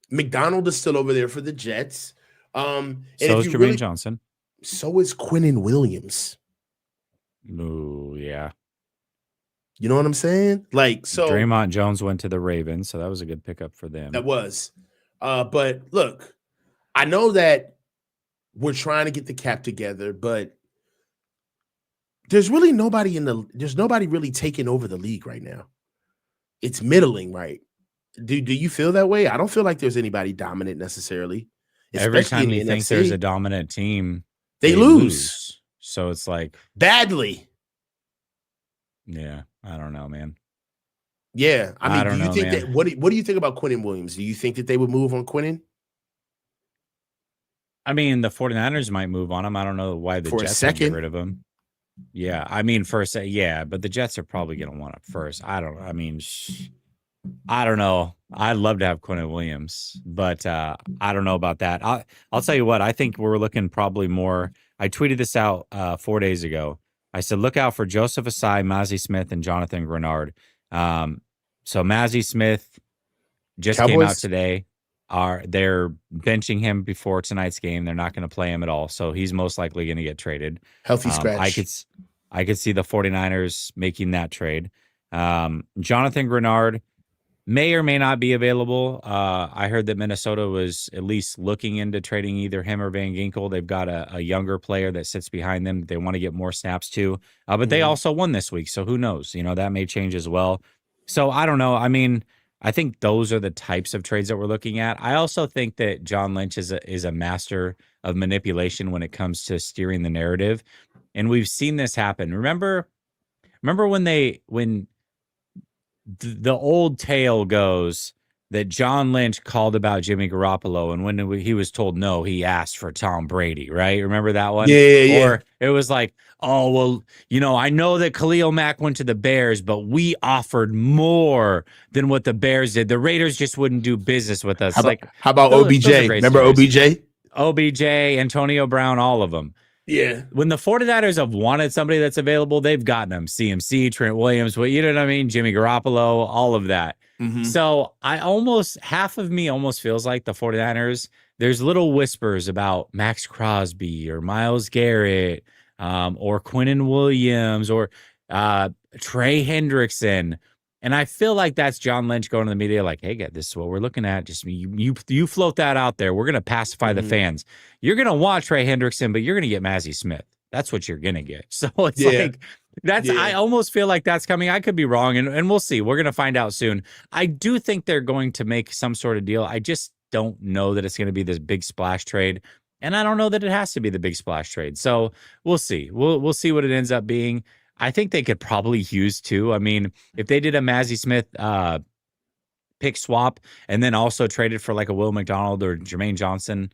McDonald is still over there for the Jets. And So if is you Jermaine really, Johnson. so is Quinnen Williams. Ooh, yeah. You know what I'm saying? Like, so Draymond Jones went to the Ravens, so that was a good pickup for them. that was. But look, I know that we're trying to get the cap together, but there's really nobody there's nobody really taking over the league right now. It's middling, right? Do you feel that way? I don't feel like there's anybody dominant necessarily, Every especially in time the you think there's a NFC. dominant team, They lose So it's like, badly. yeah, I don't know, man. Yeah, I mean, do don't you know, think man. that what do you think about Quinnen Williams? Do you think that they would move on Quinnen I mean, the 49ers might move on him. I don't know why the for a Jets would get second? rid of him. Yeah, I mean, first, yeah, but the Jets are probably going to want it first. I don't know. I'd love to have Quinnen Williams, but I don't know about that. I'll tell you what, I think we're looking probably more. I tweeted this out 4 days ago. I said, look out for Joseph Asai, Mazi Smith, and Jonathan Grenard. So Mazi Smith just came out Cowboys today. They're benching him before tonight's game. They're not going to play him at all. So he's most likely going to get traded. healthy I scratch. could see the 49ers making that trade. Jonathan Grenard may or may not be available. I heard that Minnesota was at least looking into trading either him or Van Ginkel. They've got a younger player that sits behind them that they want to get more snaps to. But they also won this week, so who knows? That may change as well. So I don't know. I mean, I think those are the types of trades that we're looking at. I also think that John Lynch is a master of manipulation when it comes to steering the narrative. And we've seen this happen. Remember when the old tale goes that John Lynch called about Jimmy Garoppolo, and when he was told no, he asked for Tom Brady, right? Remember that one? Yeah. Or it was like, oh, well, I know that Khalil Mack went to the Bears, but we offered more than what the Bears did. The Raiders just wouldn't do business with us. How about those OBJ? are great Remember stories. OBJ? OBJ, Antonio Brown, all of them. Yeah. When the 49ers have wanted somebody that's available, they've gotten them. CMC, Trent Williams, you know what I mean? Jimmy Garoppolo, all of that. Mm-hmm. So half of me almost feels like the 49ers, there's little whispers about Max Crosby or Myles Garrett or Quinnen Williams or Trey Hendrickson. And I feel like that's John Lynch going to the media like, hey, this is what we're looking at. Just you float that out there. We're going to pacify the fans. You're going to want Trey Hendrickson, but you're going to get Mazi Smith. That's what you're going to get. So it's I almost feel like that's coming. I could be wrong, and we'll see. We're going to find out soon. I do think they're going to make some sort of deal. I just don't know that it's going to be this big splash trade. And I don't know that it has to be the big splash trade. So we'll see. We'll see what it ends up being. I think they could probably use two. I mean, if they did a Mazi Smith pick swap and then also traded for like a Will McDonald or Jermaine Johnson,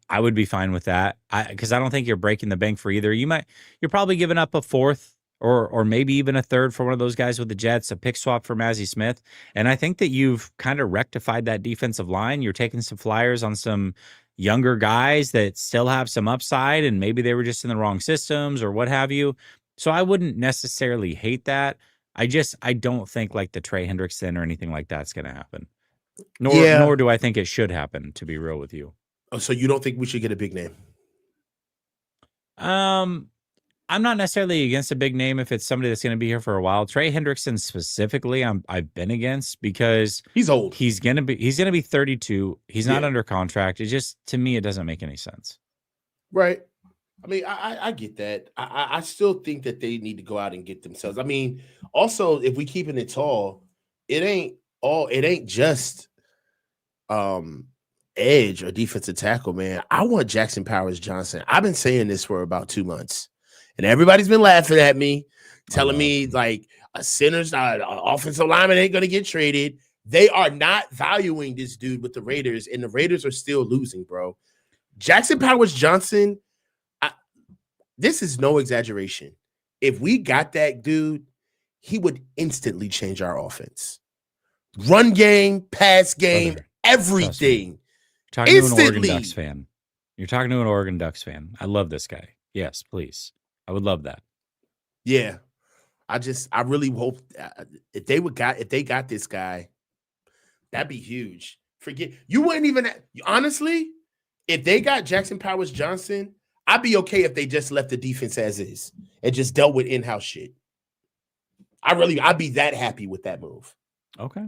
I would be fine with that. Because I don't think you're breaking the bank for either. You're probably giving up a fourth or maybe even a third for one of those guys with the Jets, a pick swap for Mazi Smith. And I think that you've kind of rectified that defensive line. You're taking some flyers on some younger guys that still have some upside, and maybe they were just in the wrong systems or what have you. So I wouldn't necessarily hate that. I don't think like the Trey Hendrickson or anything like that's going to happen. Nor do I think it should happen, to be real with you. Oh, so you don't think we should get a big name? I'm not necessarily against a big name if it's somebody that's going to be here for a while. Trey Hendrickson specifically, I've been against because he's old. He's gonna be 32. He's not under contract. It just, to me, it doesn't make any sense. Right. I mean, I get that. I still think that they need to go out and get themselves. I mean, also, if we keeping it tall, it ain't just edge or defensive tackle, man. I want Jackson Powers Johnson. I've been saying this for about 2 months, and everybody's been laughing at me, telling me like a center's not, an offensive lineman ain't gonna get traded. They are not valuing this dude with the Raiders, and the Raiders are still losing, bro. Jackson Powers Johnson. This is no exaggeration. If we got that dude, he would instantly change our offense. Run game, pass game, everything. You're talking to an Oregon Ducks fan. You're talking to an Oregon Ducks fan. I love this guy. Yes, please. I would love that. Yeah. I really hope if they got this guy, that'd be huge. Forget you wouldn't even honestly, if they got Jackson Powers Johnson, I'd be okay if they just left the defense as is and just dealt with in-house shit. I'd be that happy with that move. Okay.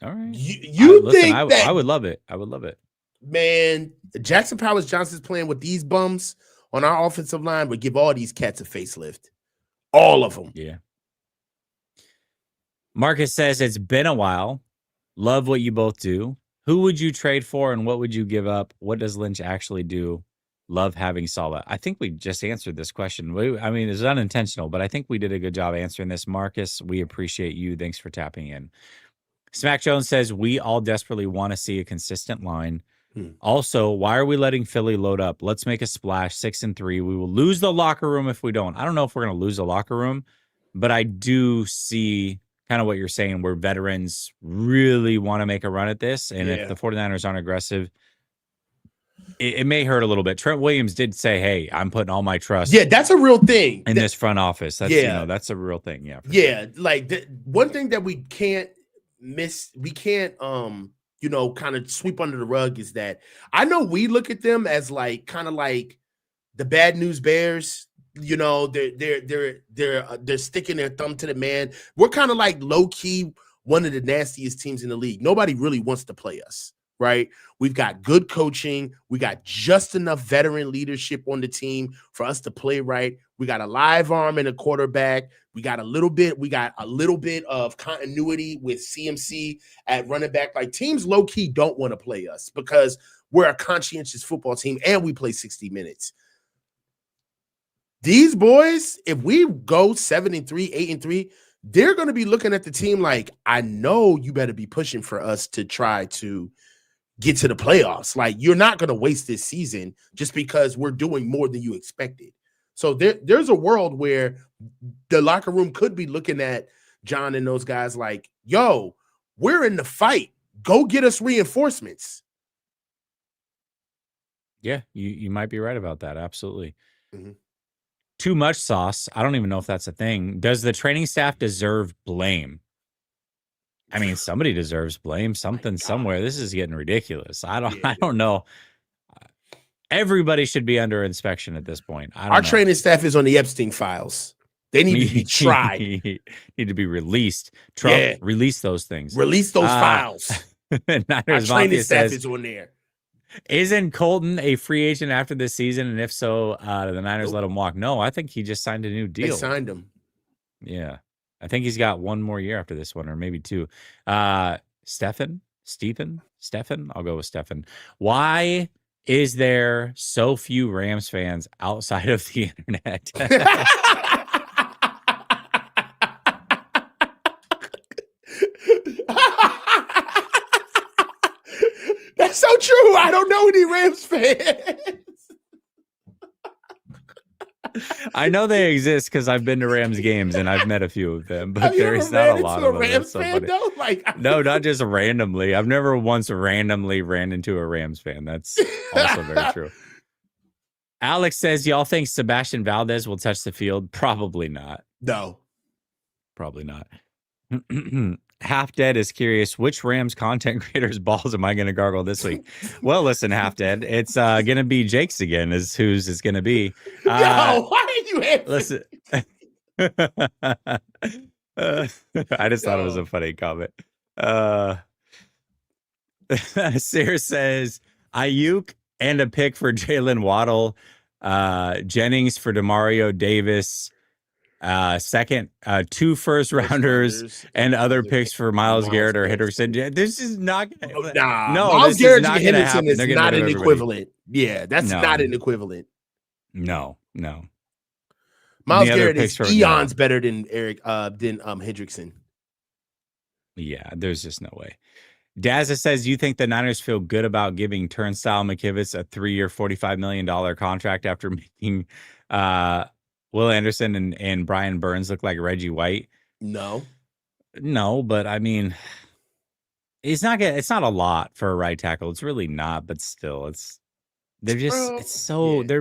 All right. You think I would love it. I would love it. Man, Jackson Powers Johnson's playing with these bums on our offensive line would give all these cats a facelift. All of them. Yeah. Marcus says, it's been a while. Love what you both do. Who would you trade for and what would you give up? What does Lynch actually do? Love having Saleh. I think we just answered this question. I mean, it's unintentional, but I think we did a good job answering this. Marcus, we appreciate you. Thanks for tapping in. Smack Jones says, we all desperately want to see a consistent line. Also, why are we letting Philly load up? Let's make a splash, 6-3. We will lose the locker room if we don't. I don't know if we're going to lose the locker room, but I do see kind of what you're saying, where veterans really want to make a run at this. And if the 49ers aren't aggressive, it may hurt a little bit. Trent Williams did say, hey, I'm putting all my trust. Yeah, that's a real thing. In this front office. That's, that's a real thing. Yeah. Yeah. Sure. Like one thing that we can't kind of sweep under the rug is that I know we look at them as like kind of like the bad news bears. You know, they're sticking their thumb to the man. We're kind of like low key one of the nastiest teams in the league. Nobody really wants to play us, right? We've got good coaching. We got just enough veteran leadership on the team for us to play right. We got a live arm and a quarterback. We got a little bit of continuity with CMC at running back. Like teams low key don't want to play us because we're a conscientious football team and we play 60 minutes. These boys, if we go 7-3, 8-3, they're going to be looking at the team like, I know you better be pushing for us to try to get to the playoffs. Like, you're not going to waste this season just because we're doing more than you expected. So there's a world where the locker room could be looking at John and those guys like, yo, we're in the fight. Go get us reinforcements. Yeah, you might be right about that. Absolutely. Mm-hmm. Too much sauce. I don't even know if that's a thing. Does the training staff deserve blame? I mean, somebody deserves blame. Something somewhere. This is getting ridiculous. I don't know. Everybody should be under inspection at this point. Our training staff is on the Epstein files. They need to be tried. Need to be released. Trump, release those things. Release those files. Our training staff is on there. Isn't Colton a free agent after this season? And if so, the Niners let him walk. No, I think he just signed a new deal. They signed him. Yeah. I think he's got one more year after this one, or maybe two. Stefan? I'll go with Stefan. Why is there so few Rams fans outside of the internet? That's so true. I don't know any Rams fans. I know they exist because I've been to Rams games and I've met a few of them, but there is not a lot of them. Rams fan, though? No, not just randomly. I've never once randomly ran into a Rams fan. That's also very true. Alex says, y'all think Sebastian Valdez will touch the field? Probably not. No. Probably not. Half Dead is curious, which Rams content creators' balls am I going to gargle this week? Well, listen, Half Dead, it's going to be Jake's again, is whose it's going to be. Yo, why did you answer? Listen. I just thought it was a funny comment. Sarah says, Ayuk and a pick for Jalen Waddle, Jennings for DeMario Davis, second, 2 first rounders and other picks for Miles Garrett or Hendrickson. This is not gonna, Miles Garrett and Hendrickson is not an equivalent. Yeah, that's not an equivalent. No. Miles Garrett is eons better than Hendrickson. Yeah, there's just no way. Dazza says, you think the Niners feel good about giving Turnstile McKivitz a 3-year, $45 million contract after making Will Anderson and Brian Burns look like Reggie White? No, but I mean, it's not a lot for a right tackle. It's really not, but still, they're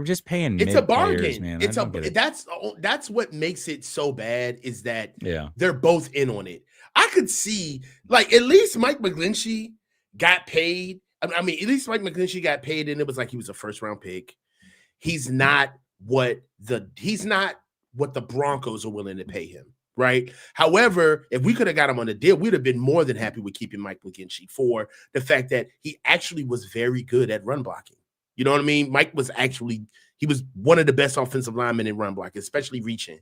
just paying. It's a bargain, players, man. That's what makes it so bad is that they're both in on it. I could see, like, at least Mike McGlinchey got paid. I mean, at least Mike McGlinchey got paid, and it was like he was a first round pick. He's not what the Broncos are willing to pay him, right? However, if we could have got him on a deal, we'd have been more than happy with keeping Mike McGlinchey for the fact that he actually was very good at run blocking. You know what I mean? Mike was he was one of the best offensive linemen in run blocking, especially reaching.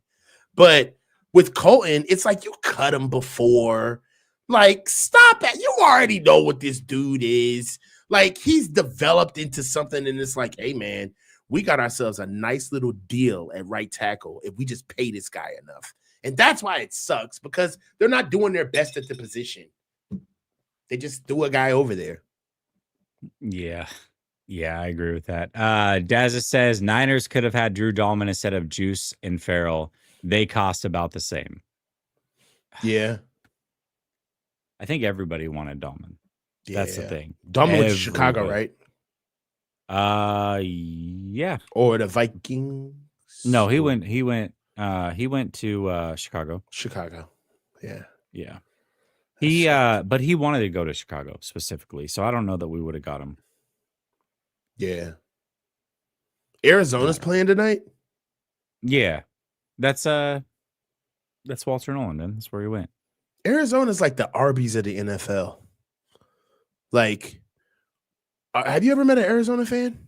But with Colton, it's like you cut him before. Like, stop it. You already know what this dude is. Like, he's developed into something, and it's like, hey, man, we got ourselves a nice little deal at right tackle if we just pay this guy enough. And that's why it sucks, because they're not doing their best at the position. They just threw a guy over there. Yeah. Yeah, I agree with that. Dazza says Niners could have had Drew Dahlman instead of Juice and Farrell. They cost about the same. Yeah. I think everybody wanted Dahlman. Yeah. That's the thing. Dahlman went to Chicago, right? Yeah. Or the Vikings? No, he went to Chicago. Chicago. Yeah. Yeah. But he wanted to go to Chicago specifically, so I don't know that we would have got him. Yeah. Arizona's playing tonight? Yeah. That's Walter Nolan, then. That's where he went. Arizona's like the Arby's of the NFL. Like, have you ever met an Arizona fan?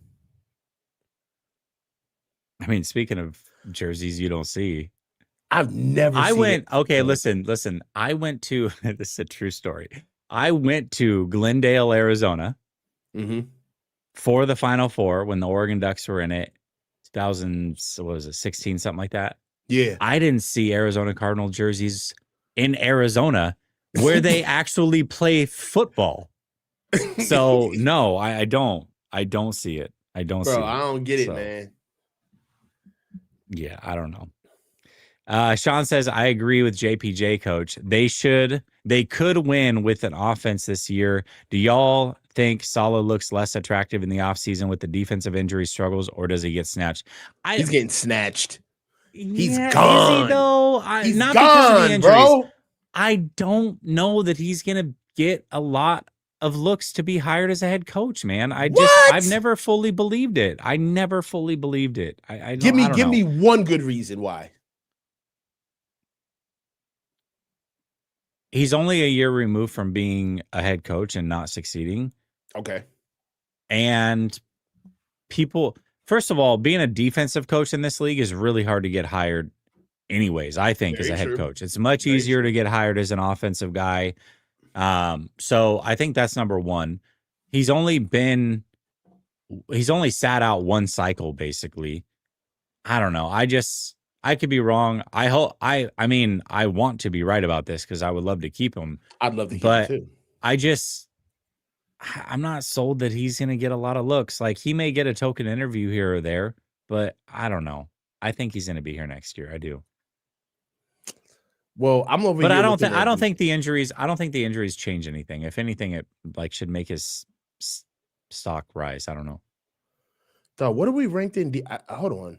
I mean, speaking of jerseys you don't see, I've never Okay, listen. I went to this is a true story. I went to Glendale, Arizona for the Final Four when the Oregon Ducks were in it. 2016, something like that. Yeah. I didn't see Arizona Cardinal jerseys in Arizona where they actually play football. So no, I don't see it. I don't see it. I don't get it, man. Yeah, I don't know. Sean says, I agree with JPJ, coach. They could win with an offense this year. Do y'all think Saleh looks less attractive in the offseason with the defensive injury struggles, or does he get snatched? He's getting snatched. He's gone. Is he though? He's not gone, because of the injuries. Bro. I don't know that he's going to get a lot of looks to be hired as a head coach, man. I've never fully believed it. I never fully believed it. Give me one good reason why. He's only a year removed from being a head coach and not succeeding. Okay. And people, first of all, being a defensive coach in this league is really hard to get hired anyways, I think, as a head coach. It's much easier to get hired as an offensive guy. So I think that's number one. He's only sat out one cycle, basically. I don't know. I could be wrong. I want to be right about this because I would love to keep him. I'd love to keep him too. I'm not sold that he's going to get a lot of looks. Like, he may get a token interview here or there, but I don't know. I think he's going to be here next year. I do. Well, I'm over. But I don't think the injuries change anything. If anything, it should make his stock rise. I don't know. So what are we ranked in? Hold on.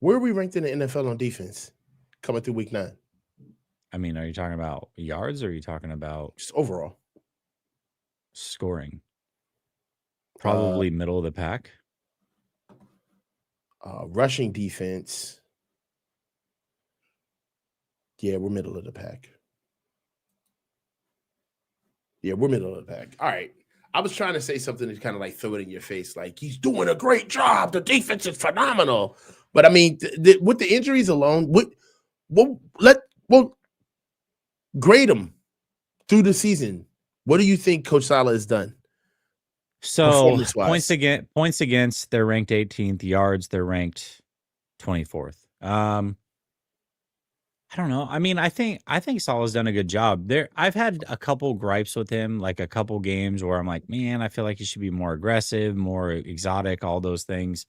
Where are we ranked in the NFL on defense coming through week 9? I mean, are you talking about yards or are you talking about just overall scoring? Probably middle of the pack. Rushing defense. Yeah, we're middle of the pack. All right. I was trying to say something to kind of like throw it in your face. Like, he's doing a great job. The defense is phenomenal. But I mean, with the injuries alone, we'll grade him through the season. What do you think Coach Saleh has done? So points against, they're ranked 18th. Yards, they're ranked 24th. I don't know. I mean, I think Saleh's done a good job. I've had a couple gripes with him, like a couple games where I'm like, man, I feel like he should be more aggressive, more exotic, all those things.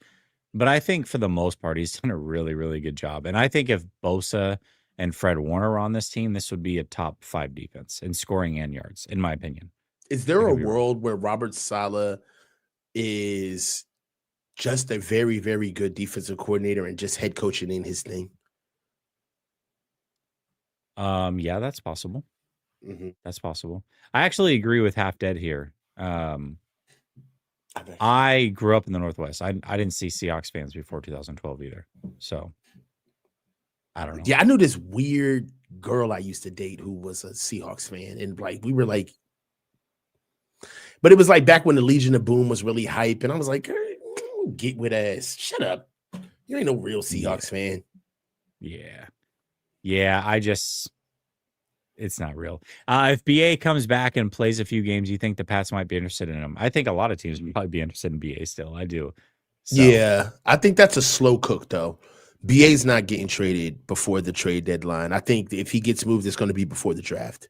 But I think for the most part, he's done a really, really good job. And I think if Bosa and Fred Warner were on this team, this would be a top 5 defense in scoring and yards, in my opinion. Is there a world where Robert Saleh is just a very, very good defensive coordinator and just head coaching in his thing? Yeah, that's possible. That's possible. I actually agree with Half Dead here. I grew up in the Northwest. I didn't see Seahawks fans before 2012 either. So I don't know. Yeah, I knew this weird girl I used to date who was a Seahawks fan, and like we were like, but it was like back when the Legion of Boom was really hype, and I was like, get with ass, shut up, you ain't no real Seahawks fan. Yeah. It's not real. If BA comes back and plays a few games, you think the Pats might be interested in him? I think a lot of teams would probably be interested in BA still. I do. So. Yeah, I think that's a slow cook though. BA's not getting traded before the trade deadline. I think if he gets moved, it's going to be before the draft.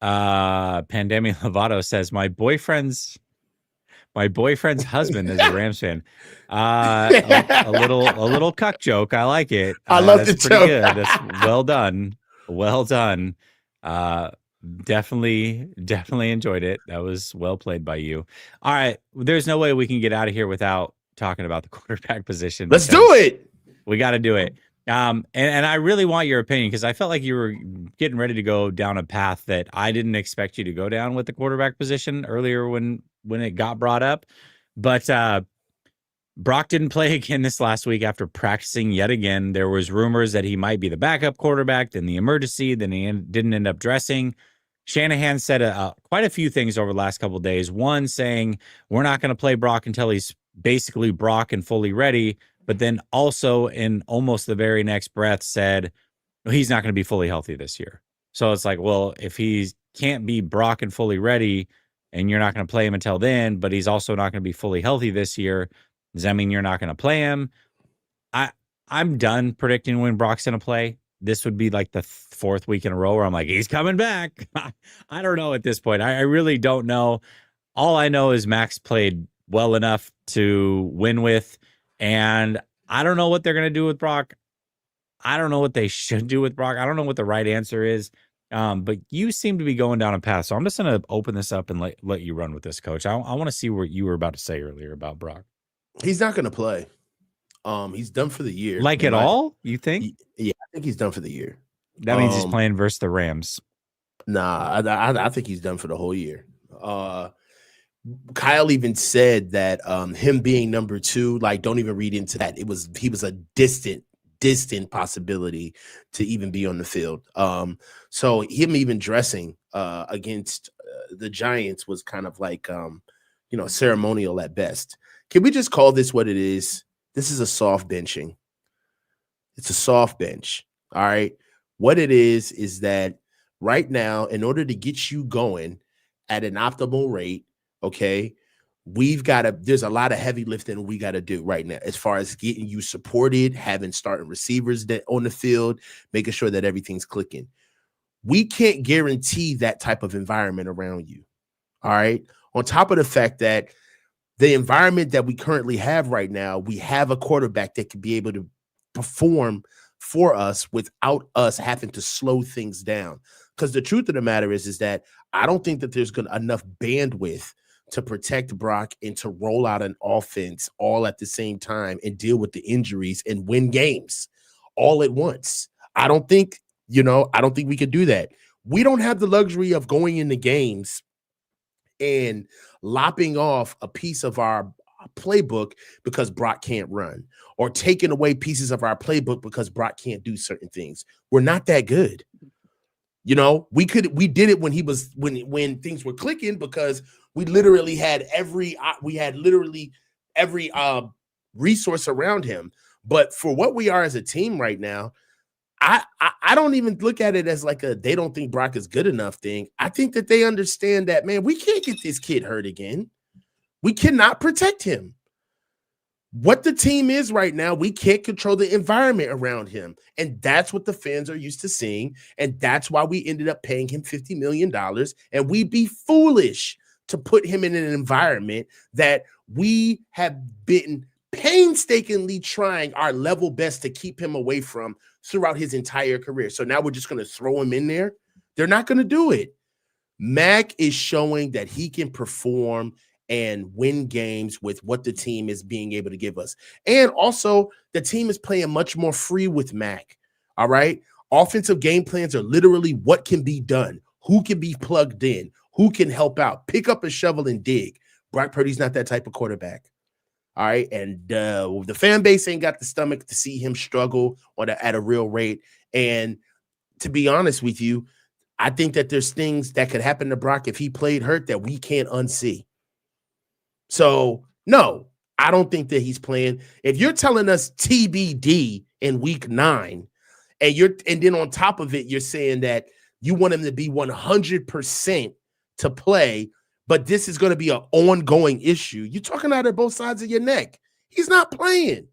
Pandemic Lovato says my boyfriend's husband is a Rams fan. A little cuck joke. I like it. I love the pretty joke. Good. That's well done. Well done. Definitely enjoyed it. That was well played by you. All right. There's no way we can get out of here without talking about the quarterback position. Let's do it. We got to do it. And I really want your opinion because I felt like you were getting ready to go down a path that I didn't expect you to go down with the quarterback position earlier when it got brought up. But Brock didn't play again this last week after practicing yet again. There was rumors that he might be the backup quarterback, then the emergency, then he didn't end up dressing. Shanahan said quite a few things over the last couple of days. One, saying we're not going to play Brock until he's basically Brock and fully ready. But then also in almost the very next breath said he's not going to be fully healthy this year. So it's like, well, if he can't be Brock and fully ready and you're not going to play him until then, but he's also not going to be fully healthy this year, does that mean you're not going to play him? I'm done predicting when Brock's going to play. This would be like the fourth week in a row where I'm like, he's coming back. I don't know at this point. I really don't know. All I know is Max played well enough to win with. And I don't know what they're going to do with Brock. I don't know what they should do with Brock. I don't know what the right answer is. But you seem to be going down a path. So I'm just going to open this up and let you run with this, Coach. I want to see what you were about to say earlier about Brock. He's not going to play. He's done for the year. Like at all, you think? Yeah, I think he's done for the year. That means he's playing versus the Rams. Nah, I think he's done for the whole year. Kyle even said that him being number 2, like, don't even read into that. He was a distant possibility to even be on the field. So him even dressing against the Giants was kind of like ceremonial at best. Can we just call this what it is? This is a soft benching. It's a soft bench. All right. What it is that right now, in order to get you going at an optimal rate, okay, there's a lot of heavy lifting we got to do right now as far as getting you supported, having starting receivers that on the field, making sure that everything's clicking. We can't guarantee that type of environment around you. All right. On top of the fact that the environment that we currently have right now, we have a quarterback that can be able to perform for us without us having to slow things down. Because the truth of the matter is that I don't think that there's enough bandwidth to protect Brock and to roll out an offense all at the same time and deal with the injuries and win games all at once. I don't think we could do that. We don't have the luxury of going into games and lopping off a piece of our playbook because Brock can't run, or taking away pieces of our playbook because Brock can't do certain things. We're not that good. We did it when things were clicking because we literally had every resource around him. But for what we are as a team right now, I don't even look at it as like they don't think Brock is good enough thing. I think that they understand that, man, we can't get this kid hurt again. We cannot protect him. What the team is right now, we can't control the environment around him. And that's what the fans are used to seeing. And that's why we ended up paying him $50 million. And we'd be foolish to put him in an environment that we have been painstakingly trying our level best to keep him away from throughout his entire career. So now we're just going to throw him in there. They're not going to do it. Mac is showing that he can perform and win games with what the team is being able to give us. And also, the team is playing much more free with Mac. All right. Offensive game plans are literally what can be done, who can be plugged in, who can help out, pick up a shovel and dig. Brock Purdy's not that type of quarterback. All right. And the fan base ain't got the stomach to see him struggle at a real rate. And to be honest with you, I think that there's things that could happen to Brock if he played hurt that we can't unsee. So, no, I don't think that he's playing. If you're telling us TBD in week 9, and then on top of it, you're saying that you want him to be 100% to play, but this is going to be an ongoing issue. You're talking out of both sides of your neck. He's not playing.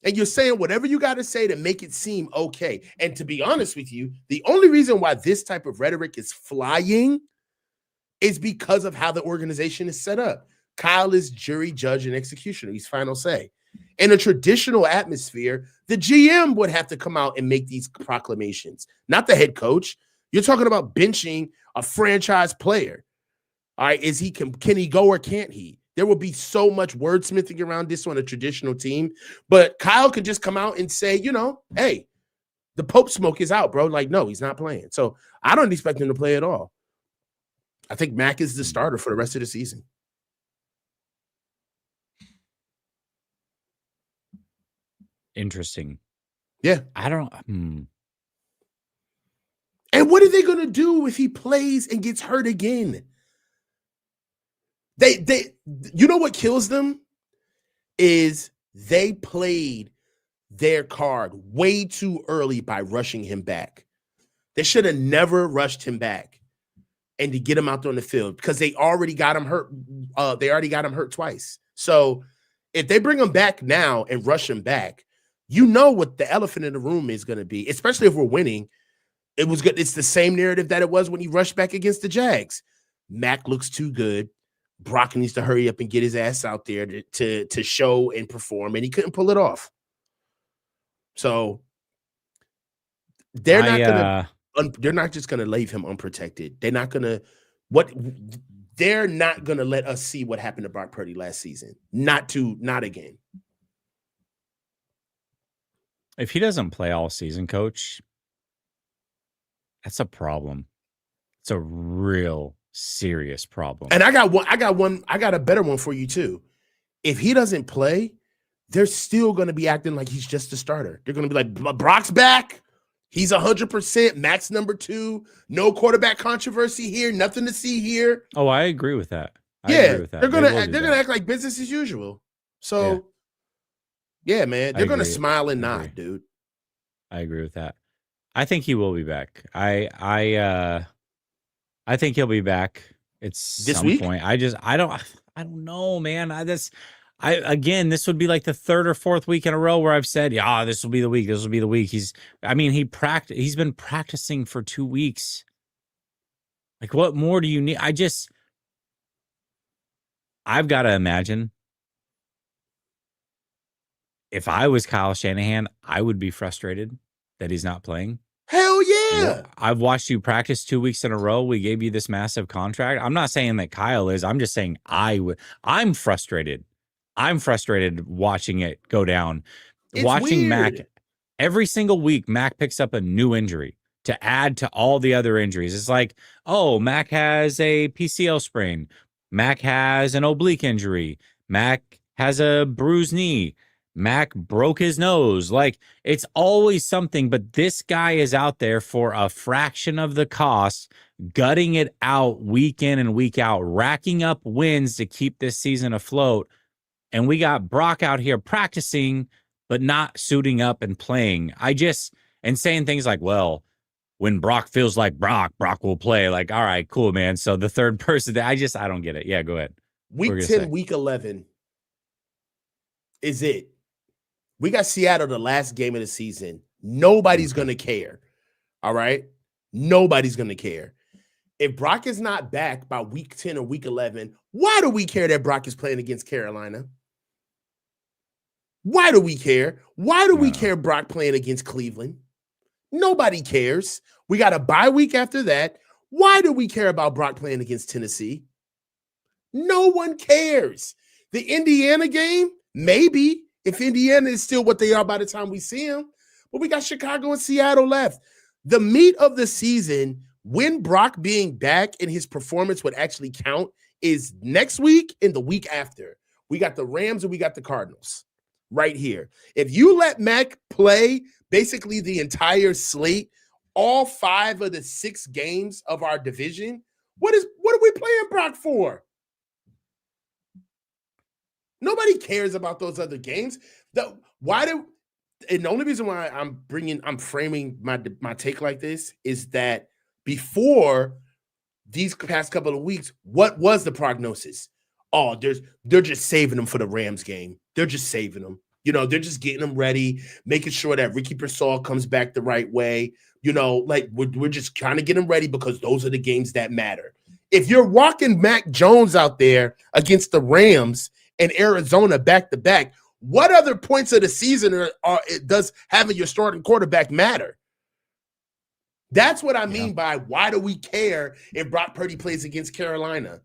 And you're saying whatever you got to say to make it seem okay. And to be honest with you, the only reason why this type of rhetoric is flying is because of how the organization is set up. Kyle is jury, judge, and executioner. He's final say. In a traditional atmosphere, the GM would have to come out and make these proclamations, not the head coach. You're talking about benching a franchise player. All right, can he go or can't he? There will be so much wordsmithing around this on a traditional team, but Kyle could just come out and say, hey, the Pope smoke is out, bro. Like, no, he's not playing. So I don't expect him to play at all. I think Mac is the starter for the rest of the season. Interesting. Yeah. I don't. And what are they going to do if he plays and gets hurt again? You know what kills them is they played their card way too early by rushing him back. They should have never rushed him back and to get him out there on the field because they already got him hurt. They already got him hurt twice. So if they bring him back now and rush him back, you know what the elephant in the room is going to be, especially if we're winning. It was good. It's the same narrative that it was when he rushed back against the Jags. Mac looks too good. Brock needs to hurry up and get his ass out there to show and perform, and he couldn't pull it off. So they're not just gonna leave him unprotected. They're not gonna let us see what happened to Brock Purdy last season. Not again. If he doesn't play all season, coach, that's a problem. It's a real serious problem. And I got a better one for you too. If he doesn't play, they're still going to be acting like he's just a starter. They're going to be like, Brock's back. He's 100%. Max number 2. No quarterback controversy here. Nothing to see here. Oh, I agree with that. They're gonna act like business as usual. So, yeah man, they're gonna smile and nod, dude. I agree with that. I think he will be back. I think he'll be back. It's this some week. Point. I don't know, man. Again, this would be like the 3rd or 4th week in a row where I've said, yeah, this will be the week. This will be the week. He's been practicing for 2 weeks. Like, what more do you need? I've got to imagine if I was Kyle Shanahan, I would be frustrated that he's not playing. Hell yeah. I've watched you practice 2 weeks in a row. We gave you this massive contract. I'm not saying that Kyle is. I'm just saying I'm frustrated. I'm frustrated watching it go down. It's watching weird. Mac every single week. Mac picks up a new injury to add to all the other injuries. It's like, oh, Mac has a PCL sprain. Mac has an oblique injury. Mac has a bruised knee. Mac broke his nose. Like, it's always something, but this guy is out there for a fraction of the cost, gutting it out week in and week out, racking up wins to keep this season afloat. And we got Brock out here practicing, but not suiting up and playing. And saying things like, well, when Brock feels like Brock will play. Like, all right, cool, man. So the third person, I don't get it. Yeah, go ahead. Week 10, week 11 is it. We got Seattle the last game of the season. Nobody's going to care. All right? Nobody's going to care. If Brock is not back by week 10 or week 11, why do we care that Brock is playing against Carolina? Why do we care? Why do we care Brock playing against Cleveland? Nobody cares. We got a bye week after that. Why do we care about Brock playing against Tennessee? No one cares. The Indiana game, maybe, if Indiana is still what they are by the time we see them. but we got Chicago and Seattle left. The meat of the season, when Brock being back and his performance would actually count, is next week and the week after. We got the Rams and we got the Cardinals right here. If you let Mac play basically the entire slate, all 5 of the 6 games of our division, what are we playing Brock for? Nobody cares about those other games. And the only reason why I'm framing my take like this is that before these past couple of weeks, what was the prognosis? Oh, they're just saving them for the Rams game. They're just saving them. They're just getting them ready, making sure that Ricky Pearsall comes back the right way. Like we're just trying to get them ready because those are the games that matter. If you're walking Mac Jones out there against the Rams and Arizona back to back, what other points of the season does having your starting quarterback matter? That's what I mean by why do we care if Brock Purdy plays against Carolina?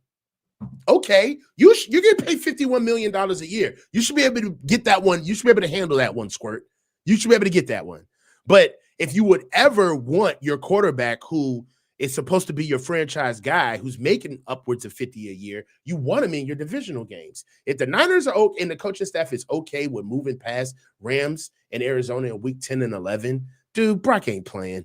Okay, you're getting paid $51 million a year. You should be able to get that one. You should be able to handle that one, Squirt. You should be able to get that one. But if you would ever want your quarterback who is supposed to be your franchise guy who's making upwards of 50 a year, you want him in your divisional games. If the Niners are okay and the coaching staff is okay with moving past Rams and Arizona in week 10 and 11, dude, Brock ain't playing.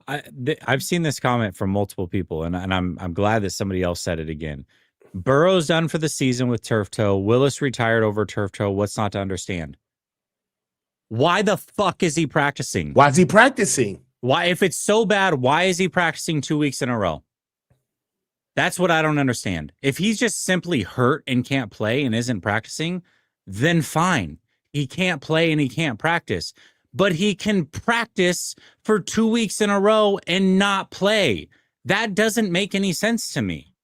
I've seen this comment from multiple people, and I'm glad that somebody else said it again. Burrow's done for the season with turf toe. Willis retired over turf toe. What's not to understand? Why the fuck is he practicing? Why is he practicing? Why, if it's so bad, why is he practicing 2 weeks in a row? That's what I don't understand. If he's just simply hurt and can't play and isn't practicing, then fine. He can't play and he can't practice. But he can practice for 2 weeks in a row and not play. That doesn't make any sense to me.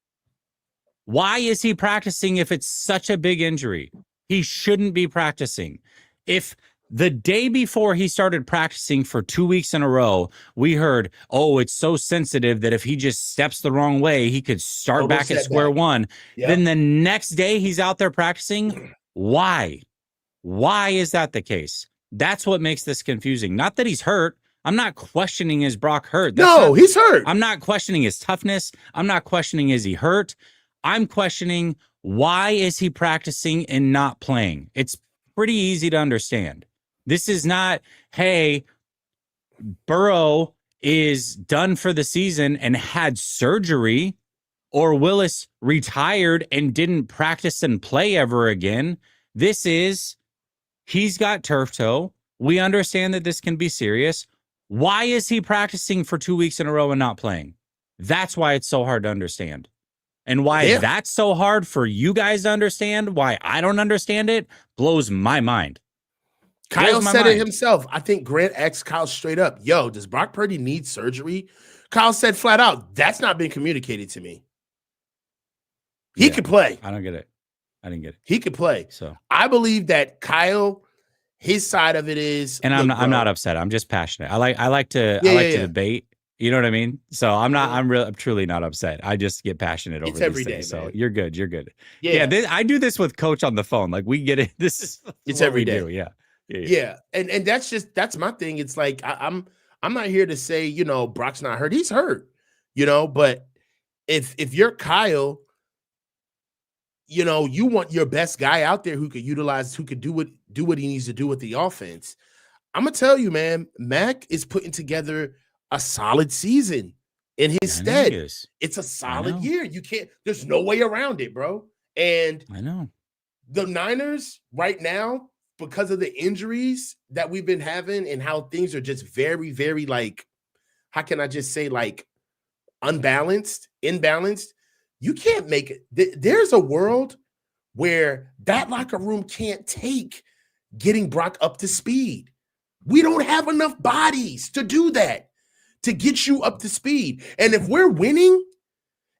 Why is he practicing if it's such a big injury? He shouldn't be practicing. If the day before he started practicing for 2 weeks in a row, we heard, oh, it's so sensitive that if he just steps the wrong way, he could start back at square one. Yep. Then the next day he's out there practicing. Why? Why is that the case? That's what makes this confusing. Not that he's hurt. I'm not questioning is Brock hurt. He's hurt. I'm not questioning his toughness. I'm not questioning is he hurt. I'm questioning why is he practicing and not playing? It's pretty easy to understand. This is not, hey, Burrow is done for the season and had surgery, or Willis retired and didn't practice and play ever again. This is, he's got turf toe. We understand that this can be serious. Why is he practicing for 2 weeks in a row and not playing? That's why it's so hard to understand. And why that's so hard for you guys to understand, why I don't understand it, blows my mind. Kyle said it himself. I think Grant asked Kyle straight up, yo, does Brock Purdy need surgery? Kyle said flat out, that's not been communicated to me. He could play. I don't get it. I didn't get it. He could play. So I believe that Kyle, his side of it is, and I'm not upset. I'm just passionate. I like to debate. You know what I mean? So I'm truly not upset. I just get passionate over these things. So you're good. You're good. Yeah. I do this with Coach on the phone. Like we get it. This is it's every day. Yeah. And that's my thing. It's like I'm not here to say, Brock's not hurt. He's hurt, but if you're Kyle, you want your best guy out there who could do what he needs to do with the offense. I'm gonna tell you, man, Mac is putting together a solid season in his stead. It's a solid year. There's no way around it, bro. And I know the Niners right now, because of the injuries that we've been having and how things are just very, very how can I just say imbalanced, you can't make it. There's a world where that locker room can't take getting Brock up to speed. We don't have enough bodies to do that, to get you up to speed. And if we're winning,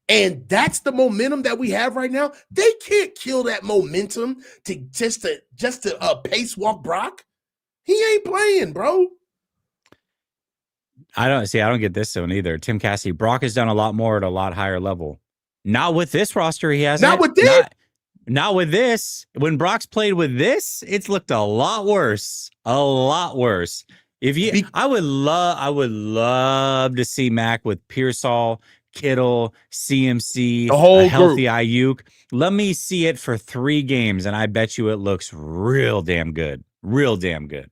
and that's the momentum that we have right now, they can't kill that momentum to just to pace walk Brock. He ain't playing, bro. I don't get this one either. Tim Cassie, Brock has done a lot more at a lot higher level. Not with this roster, he hasn't. Not with this. Not with this. When Brock's played with this, it's looked a lot worse. A lot worse. If you, I would love to see Mac with Pearsall, Kittle, CMC, The whole a healthy group. Ayuk. Let me see it for 3 games, and I bet you it looks real damn good. Real damn good.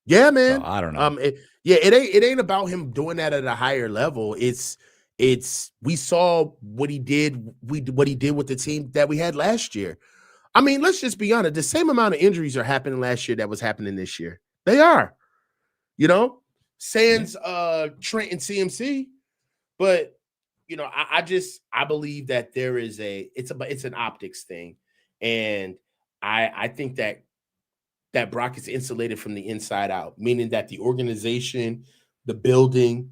Yeah, man. So, I don't know. It ain't about him doing that at a higher level. It's we saw what he did. What he did with the team that we had last year. I mean, let's just be honest. The same amount of injuries are happening last year that was happening this year. They are. You know, sans Trent and CMC, but you know, I believe that there is it's an optics thing, and I think that Brock is insulated from the inside out, meaning that the organization, the building,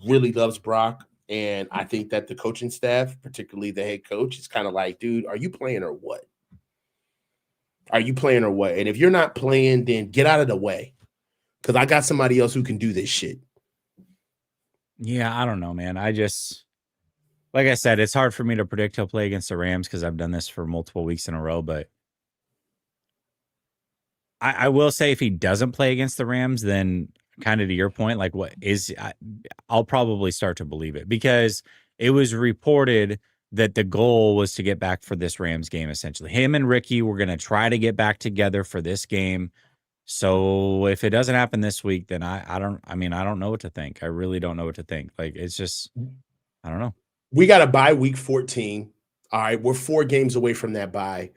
really loves Brock, and I think that the coaching staff, particularly the head coach, is kind of like, dude, are you playing or what? Are you playing or what? And if you're not playing, then get out of the way. Because I got somebody else who can do this shit. Yeah, I don't know, man. Like I said, it's hard for me to predict he'll play against the Rams because I've done this for multiple weeks in a row. But I will say if he doesn't play against the Rams, then kind of to your point, like I'll probably start to believe it because it was reported that the goal was to get back for this Rams game, essentially. Him and Ricky were going to try to get back together for this game. So if it doesn't happen this week, then I don't know what to think. I really don't know what to think. Like, it's just, I don't know. We got a bye week 14. All right. We're 4 games away from that bye.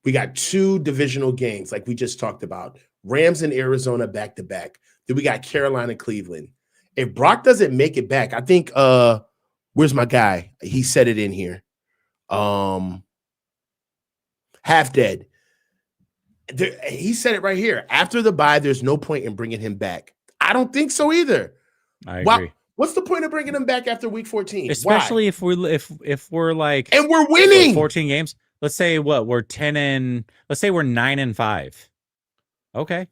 We got 2 divisional games, like we just talked about. Rams and Arizona back to back. Then we got Carolina, Cleveland. If Brock doesn't make it back, I think where's my guy? He said it in here. Half dead. He said it right here. After the bye, there's no point in bringing him back. I don't think so either. I agree. What's the point of bringing him back after week 14? Especially if we're like, and we're winning 14 games. Let's say we're 10 and let's say we're 9 and 5. Okay.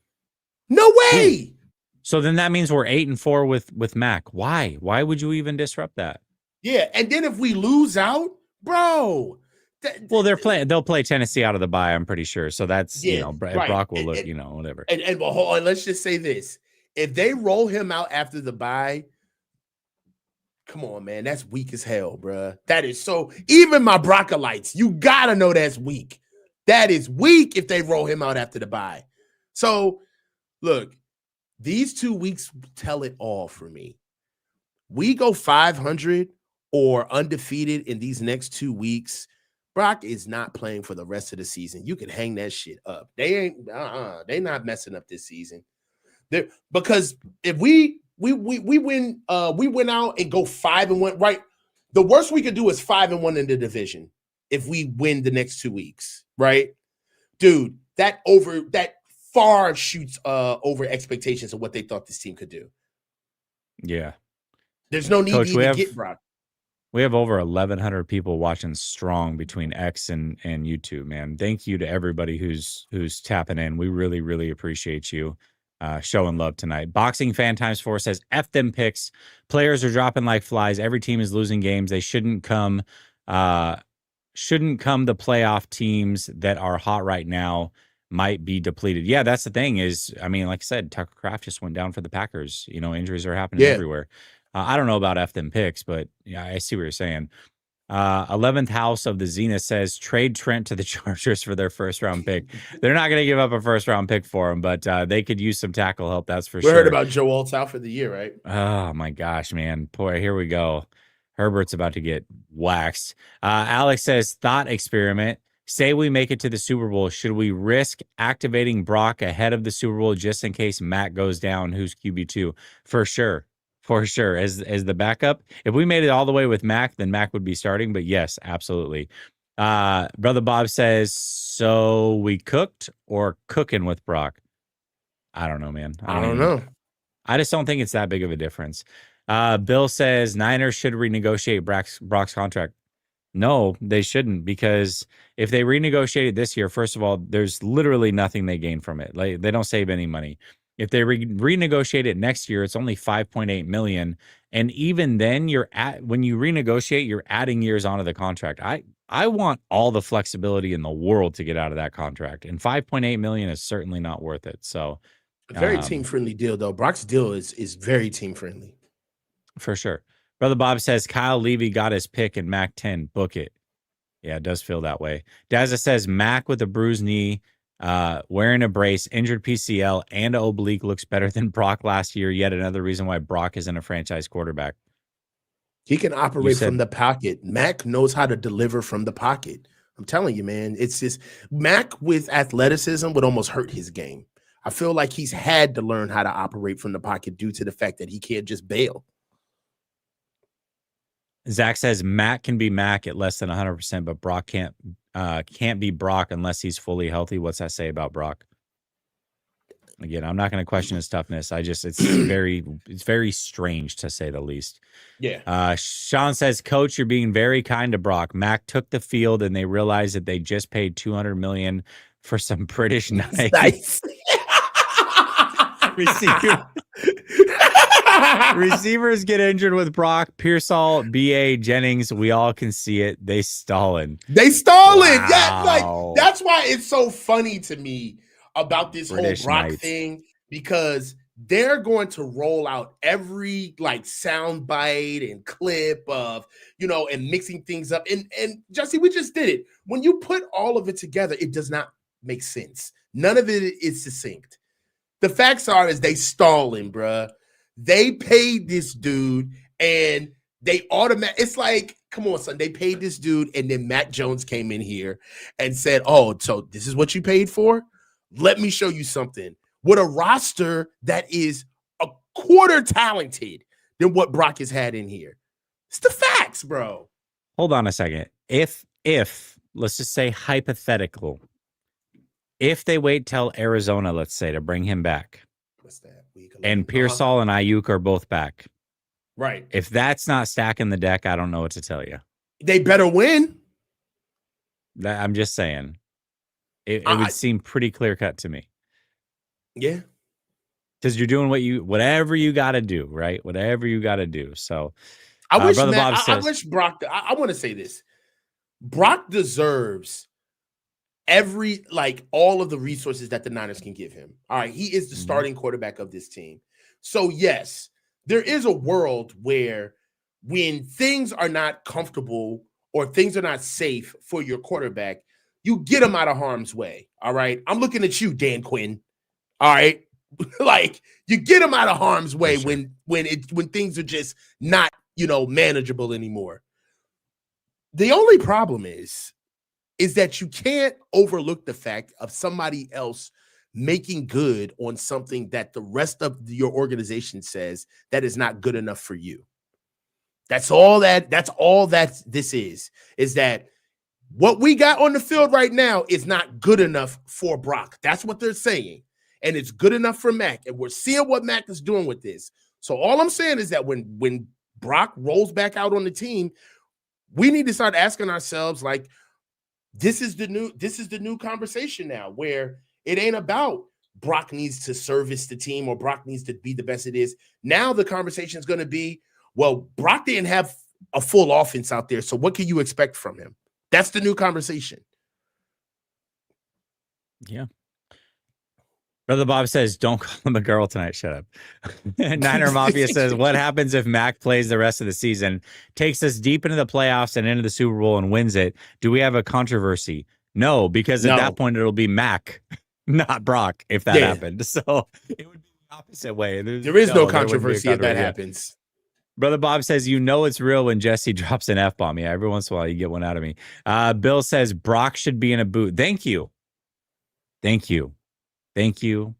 No way. So then that means we're 8 and 4 with Mac. Why? Why would you even disrupt that? Yeah, and then if we lose out, bro. Well, they'll play Tennessee out of the bye, I'm pretty sure. So that's, right. Brock will look, whatever. And well, hold on, let's just say this. If they roll him out after the bye, come on, man, that's weak as hell, bro. That is so, even my Brockolites, you gotta know that's weak. That is weak if they roll him out after the bye. So, look, these 2 weeks tell it all for me. We go 500 or undefeated in these next 2 weeks. Brock is not playing for the rest of the season. You can hang that shit up. They not messing up this season. Because if we win out and go 5-1, right? The worst we could do is 5-1 in the division if we win the next 2 weeks, right? Dude, that far shoots over expectations of what they thought this team could do. Yeah. There's no need Coach, to even get Brock. We have over 1,100 people watching strong between X and YouTube, man. Thank you to everybody who's tapping in. We really, really appreciate you showing love tonight. Boxing Fan Times 4 says, F them picks. Players are dropping like flies. Every team is losing games. They shouldn't come the playoff teams that are hot right now might be depleted. Yeah, that's the thing is, I mean, like I said, Tucker Kraft just went down for the Packers. Injuries are happening everywhere. I don't know about F them picks, but yeah, I see what you're saying. 11th house of the Zenith says trade Trent to the Chargers for their first round pick. They're not going to give up a first round pick for him, but they could use some tackle help. That's for sure. We heard about Joe Alt's out for the year, right? Oh my gosh, man. Boy, here we go. Herbert's about to get waxed. Alex says thought experiment. Say we make it to the Super Bowl. Should we risk activating Brock ahead of the Super Bowl just in case Matt goes down? Who's QB2? For sure. For sure. As the backup. If we made it all the way with Mac, then Mac would be starting. But yes, absolutely. Brother Bob says, so we cooked or cooking with Brock? I don't know, man. I don't know. I just don't think it's that big of a difference. Bill says Niners should renegotiate Brock's contract. No, they shouldn't, because if they renegotiated this year, first of all, there's literally nothing they gain from it. Like, they don't save any money. If they renegotiate it next year, it's only $5.8 million. And even then, when you renegotiate, you're adding years onto the contract. I want all the flexibility in the world to get out of that contract, and 5.8 million is certainly not worth it. So, A very team friendly deal, though. Brock's deal is very team friendly. for sure. Brother Bob says Kyle Levy got his pick in Mac 10. Book it. Yeah, it does feel that way. Daza says Mac with a bruised knee, wearing a brace, injured PCL, and oblique looks better than Brock last year. Yet another reason why Brock isn't a franchise quarterback. He can operate from the pocket. Mac knows how to deliver from the pocket. I'm telling you, man. It's just Mac with athleticism would almost hurt his game. I feel like he's had to learn how to operate from the pocket due to the fact that he can't just bail. Zach says Mac can be Mac at less than 100%, but Brock can't be Brock unless he's fully healthy. What's that say about Brock? Again, I'm not going to question his toughness. It's very strange to say the least. Yeah. Sean says, Coach, you're being very kind to Brock. Mac took the field and they realized that they just paid $200 million for some British nice. Receivers get injured with Brock, Pearsall, BA, Jennings. We all can see it. They stalling. Wow. Yeah, like that's why it's so funny to me about this British whole Brock thing, because they're going to roll out every like sound bite and clip of, and mixing things up. And Jesse, we just did it. When you put all of it together, it does not make sense. None of it is succinct. The facts are is they stalling, bruh. They paid this dude and they it's like, come on, son. They paid this dude and then Mac Jones came in here and said, oh, so this is what you paid for? Let me show you something. With a roster that is a quarter talented than what Brock has had in here. It's the facts, bro. Hold on a second. If let's just say hypothetical, if they wait till Arizona, let's say, to bring him back, what's that? And Pearsall and Ayuk are both back. Right. If that's not stacking the deck, I don't know what to tell you. They better win. I'm just saying. It would seem pretty clear cut to me. Yeah. Because you're doing whatever you got to do, right? Whatever you got to do. So I wish Brock, I want to say this. Brock deserves all of the resources that the Niners can give him. All right. He is the starting quarterback of this team. So yes, there is a world where when things are not comfortable or things are not safe for your quarterback, you get him out of harm's way. All right. I'm looking at you, Dan Quinn. All right. Like you get him out of harm's way when things are just not, manageable anymore. The only problem is that you can't overlook the fact of somebody else making good on something that the rest of your organization says that is not good enough for you. That's all that this is that what we got on the field right now is not good enough for Brock. That's what they're saying. And it's good enough for Mac. And we're seeing what Mac is doing with this. So all I'm saying is that when Brock rolls back out on the team, we need to start asking ourselves, like, this is the new conversation now, where it ain't about Brock needs to service the team or Brock needs to be the best it is. Now the conversation is going to be, well, Brock didn't have a full offense out there, so what can you expect from him? That's the new conversation. Yeah. Brother Bob says, don't call him a girl tonight. Shut up. Niner Mafia says, what happens if Mac plays the rest of the season, takes us deep into the playoffs and into the Super Bowl and wins it? Do we have a controversy? No, because at that point, it'll be Mac, not Brock, if that happened. So it would be the opposite way. There is no controversy if that happens. Brother Bob says, it's real when Jesse drops an F-bomb. Yeah, every once in a while you get one out of me. Bill says, Brock should be in a boot. Thank you. Thank you. Thank you.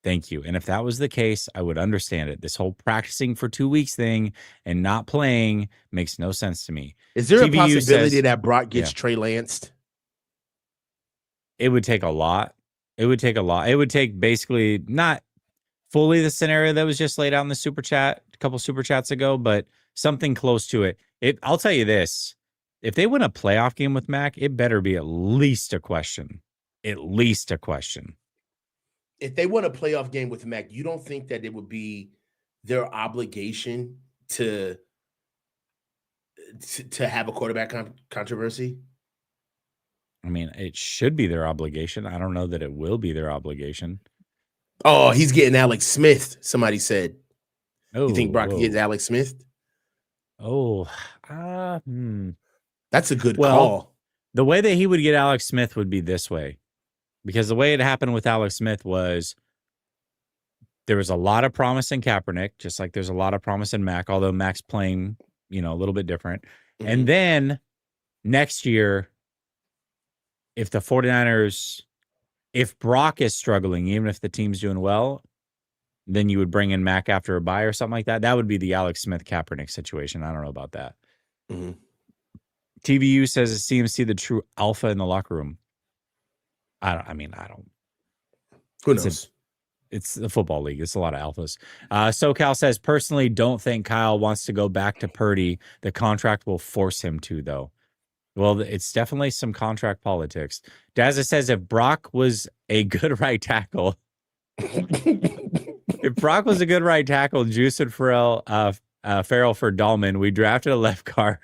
Thank you. And if that was the case, I would understand it. This whole practicing for 2 weeks thing and not playing makes no sense to me. Is there a possibility that Brock gets Trey Lanced? It would take a lot. It would take basically not fully the scenario that was just laid out in the super chat a couple super chats ago, but something close to it. I'll tell you this. If they win a playoff game with Mac, it better be at least a question. At least a question. If they won a playoff game with Mac, you don't think that it would be their obligation to have a quarterback controversy? I mean, it should be their obligation. I don't know that it will be their obligation. Oh, he's getting Alex Smith. Somebody said. Oh, You think Brock gets Alex Smith? Oh, That's a good well, call. The way that he would get Alex Smith would be this way, because the way it happened with Alex Smith was there was a lot of promise in Kaepernick, just like there's a lot of promise in Mac, although Mac's playing, a little bit different. Mm-hmm. And then next year, if the 49ers, if Brock is struggling, even if the team's doing well, then you would bring in Mac after a bye or something like that. That would be the Alex Smith Kaepernick situation. I don't know about that. Mm-hmm. TVU says it CMC the true alpha in the locker room. I don't. Who knows? It's the football league. It's a lot of alphas. SoCal says, personally, don't think Kyle wants to go back to Purdy. The contract will force him to, though. Well, it's definitely some contract politics. Dazza says, if Brock was a good right tackle, if Brock was a good right tackle, Juice and Farrell for Dahlman, we drafted a left guard,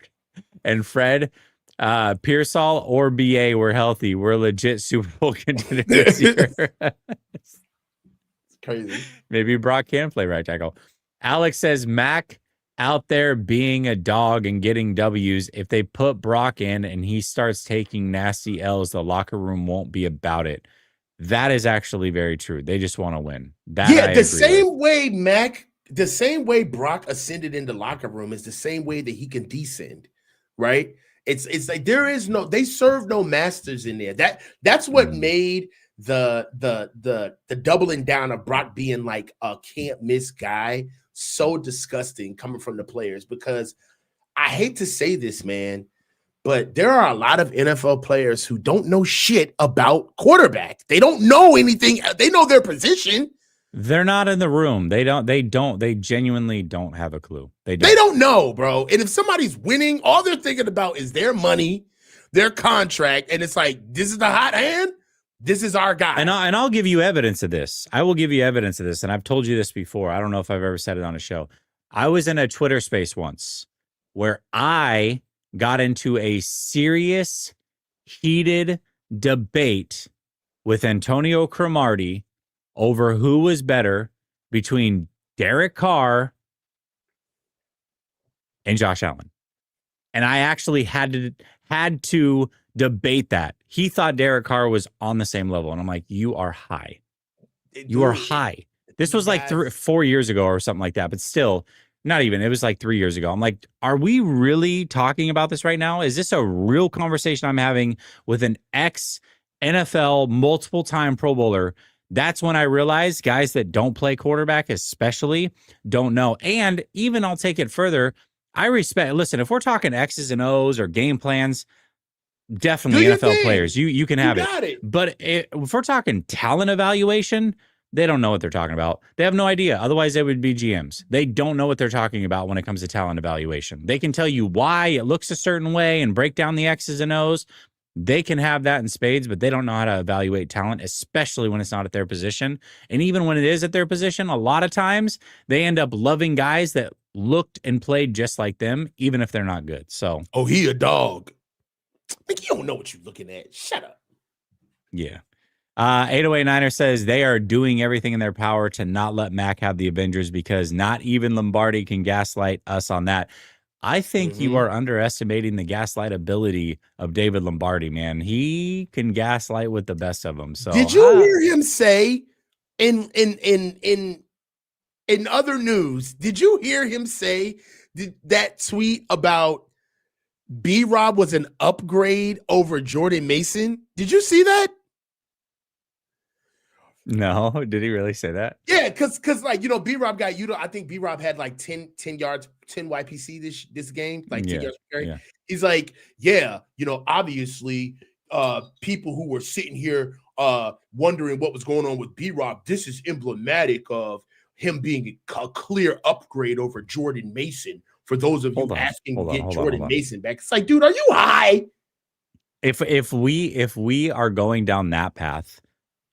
and Fred, Pearsall or BA were healthy. We're legit Super Bowl contender this year. It's crazy. Maybe Brock can play right tackle. Alex says Mac out there being a dog and getting W's. If they put Brock in and he starts taking nasty L's, the locker room won't be about it. That is actually very true. They just want to win. The same way Brock ascended in the locker room is the same way that he can descend, right? It's like they serve no masters in there. That's what made the doubling down of Brock being like a can't miss guy so disgusting coming from the players, because I hate to say this, man, but there are a lot of NFL players who don't know shit about quarterback. They don't know anything. They know their position. They're not in the room. They genuinely don't have a clue. They don't know, bro. And if somebody's winning, all they're thinking about is their money, their contract. And it's like, this is the hot hand. This is our guy. And I'll give you evidence of this. I will give you evidence of this. And I've told you this before. I don't know if I've ever said it on a show. I was in a Twitter space once where I got into a serious, heated debate with Antonio Cromartie over who was better between Derek Carr and Josh Allen. And I actually had to debate that. He thought Derek Carr was on the same level. And I'm like, you are high. You are high. This was like 4 years ago or something like that. But still, not even. It was like 3 years ago. I'm like, are we really talking about this right now? Is this a real conversation I'm having with an ex-NFL multiple-time Pro Bowler? That's when I realized guys that don't play quarterback especially don't know. And even I'll take it further. I respect, listen, if we're talking X's and O's or game plans, definitely NFL players, you can have it. But if we're talking talent evaluation, they don't know what they're talking about. They have no idea. Otherwise, they would be GMs. They don't know what they're talking about when it comes to talent evaluation. They can tell you why it looks a certain way and break down the X's and O's. They can have that in spades, but they don't know how to evaluate talent, especially when it's not at their position. And even when it is at their position, a lot of times they end up loving guys that looked and played just like them, even if they're not good. So, he a dog. Like, you don't know what you're looking at. Shut up. Yeah. 808 says they are doing everything in their power to not let Mac have the Avengers because not even Lombardi can gaslight us on that. I think you are underestimating the gaslight ability of David Lombardi, man. He can gaslight with the best of them. So did you hear him say in other news, did you hear him say that tweet about B-Rob was an upgrade over Jordan Mason? Did you see that? No, did he really say that? Yeah, because like, B-Rob got I think B-Rob had like 10 yards, 10 YPC this game, like 10 yards per carry. Yeah. He's like, obviously, people who were sitting here wondering what was going on with B-Rob, this is emblematic of him being a clear upgrade over Jordan Mason. For those of you asking to get Jordan Mason back, it's like, dude, are you high? If we are going down that path,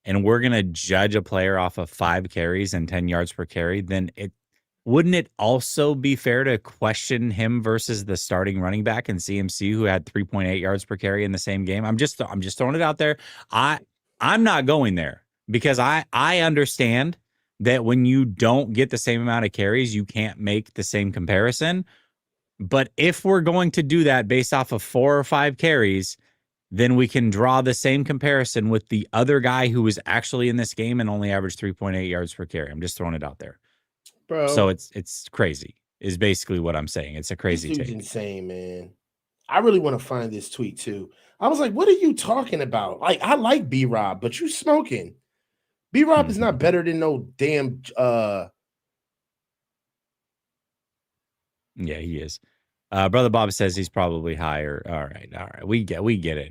and we're going to judge a player off of 5 carries and 10 yards per carry, then wouldn't it also be fair to question him versus the starting running back in CMC who had 3.8 yards per carry in the same game? I'm just throwing it out there. I'm not going there because I understand that when you don't get the same amount of carries, you can't make the same comparison. But if we're going to do that based off of 4 or 5 carries, then we can draw the same comparison with the other guy who was actually in this game and only averaged 3.8 yards per carry. I'm just throwing it out there. Bro. So it's crazy is basically what I'm saying. It's a crazy this dude's take. Insane, man. I really want to find this tweet too. I was like, what are you talking about? Like, I like B-Rob, but you smoking. B-Rob is not better than no damn Yeah, he is. Brother Bob says he's probably higher. All right. We get it.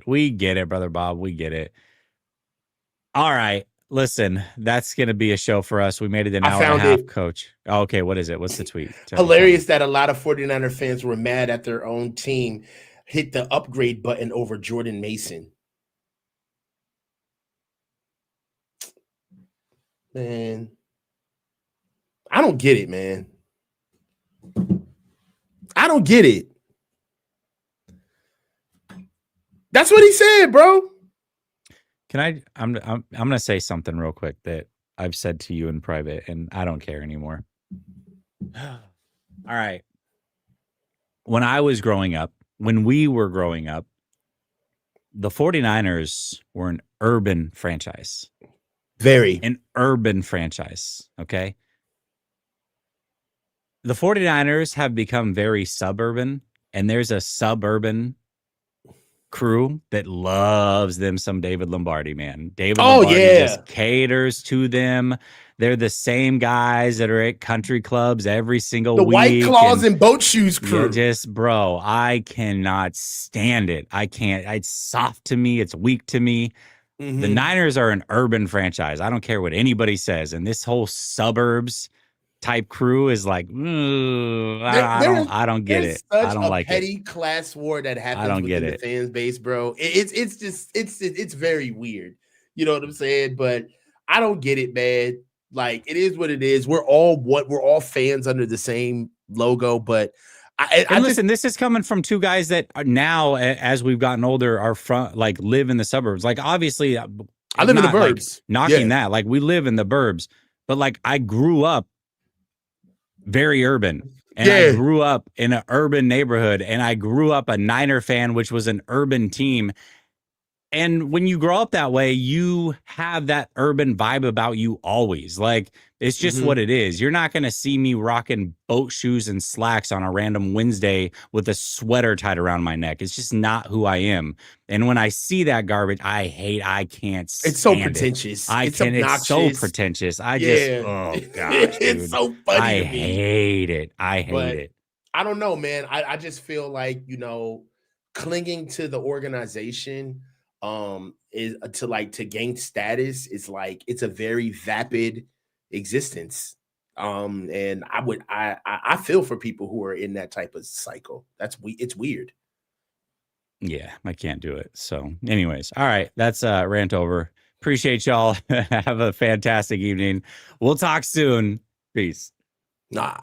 We get it, Brother Bob. We get it. All right. Listen, that's going to be a show for us. We made it an hour and a half, Coach. Oh, okay, what is it? What's the tweet? Hilarious that a lot of 49er fans were mad at their own team hit the upgrade button over Jordan Mason. Man, I don't get it, man. I don't get it. That's what he said, bro. I'm going to say something real quick that I've said to you in private, and I don't care anymore. All right. When we were growing up, the 49ers were an urban franchise. An urban franchise, okay? The 49ers have become very suburban, and there's a suburban crew that loves them some David Lombardi, man. David Lombardi just caters to them. They're the same guys that are at country clubs every single week. The White Claws and boat shoes crew. Bro, I cannot stand it. I can't. It's soft to me. It's weak to me. Mm-hmm. The Niners are an urban franchise. I don't care what anybody says. And this whole suburbs type crew is like, I don't get it. I don't like it. Petty class war that happens within the fans base, bro. It's very weird. You know what I'm saying? But I don't get it, man. Like, it is what it is. We're all fans under the same logo, but listen, this is coming from two guys that are now, as we've gotten older, are live in the suburbs. Like, obviously, I live in the burbs. Knocking that, like, we live in the burbs, but like, I grew up very urban, and I grew up in an urban neighborhood, and I grew up a Niner fan, which was an urban team. And when you grow up that way, you have that urban vibe about you always. Like, it's just what it is. You're not going to see me rocking boat shoes and slacks on a random Wednesday with a sweater tied around my neck. It's just not who I am. And when I see that garbage, I can't stand It's so pretentious. It's so pretentious. Oh, gosh, it's so funny. I hate it. I hate it. I don't know, man. I just feel like, clinging to the organization is to gain status is like, it's a very vapid existence. And I feel for people who are in that type of cycle. It's weird. Yeah, I can't do it. So anyways, all right, that's rant over. Appreciate y'all. Have a fantastic evening. We'll talk soon. Peace. Nah.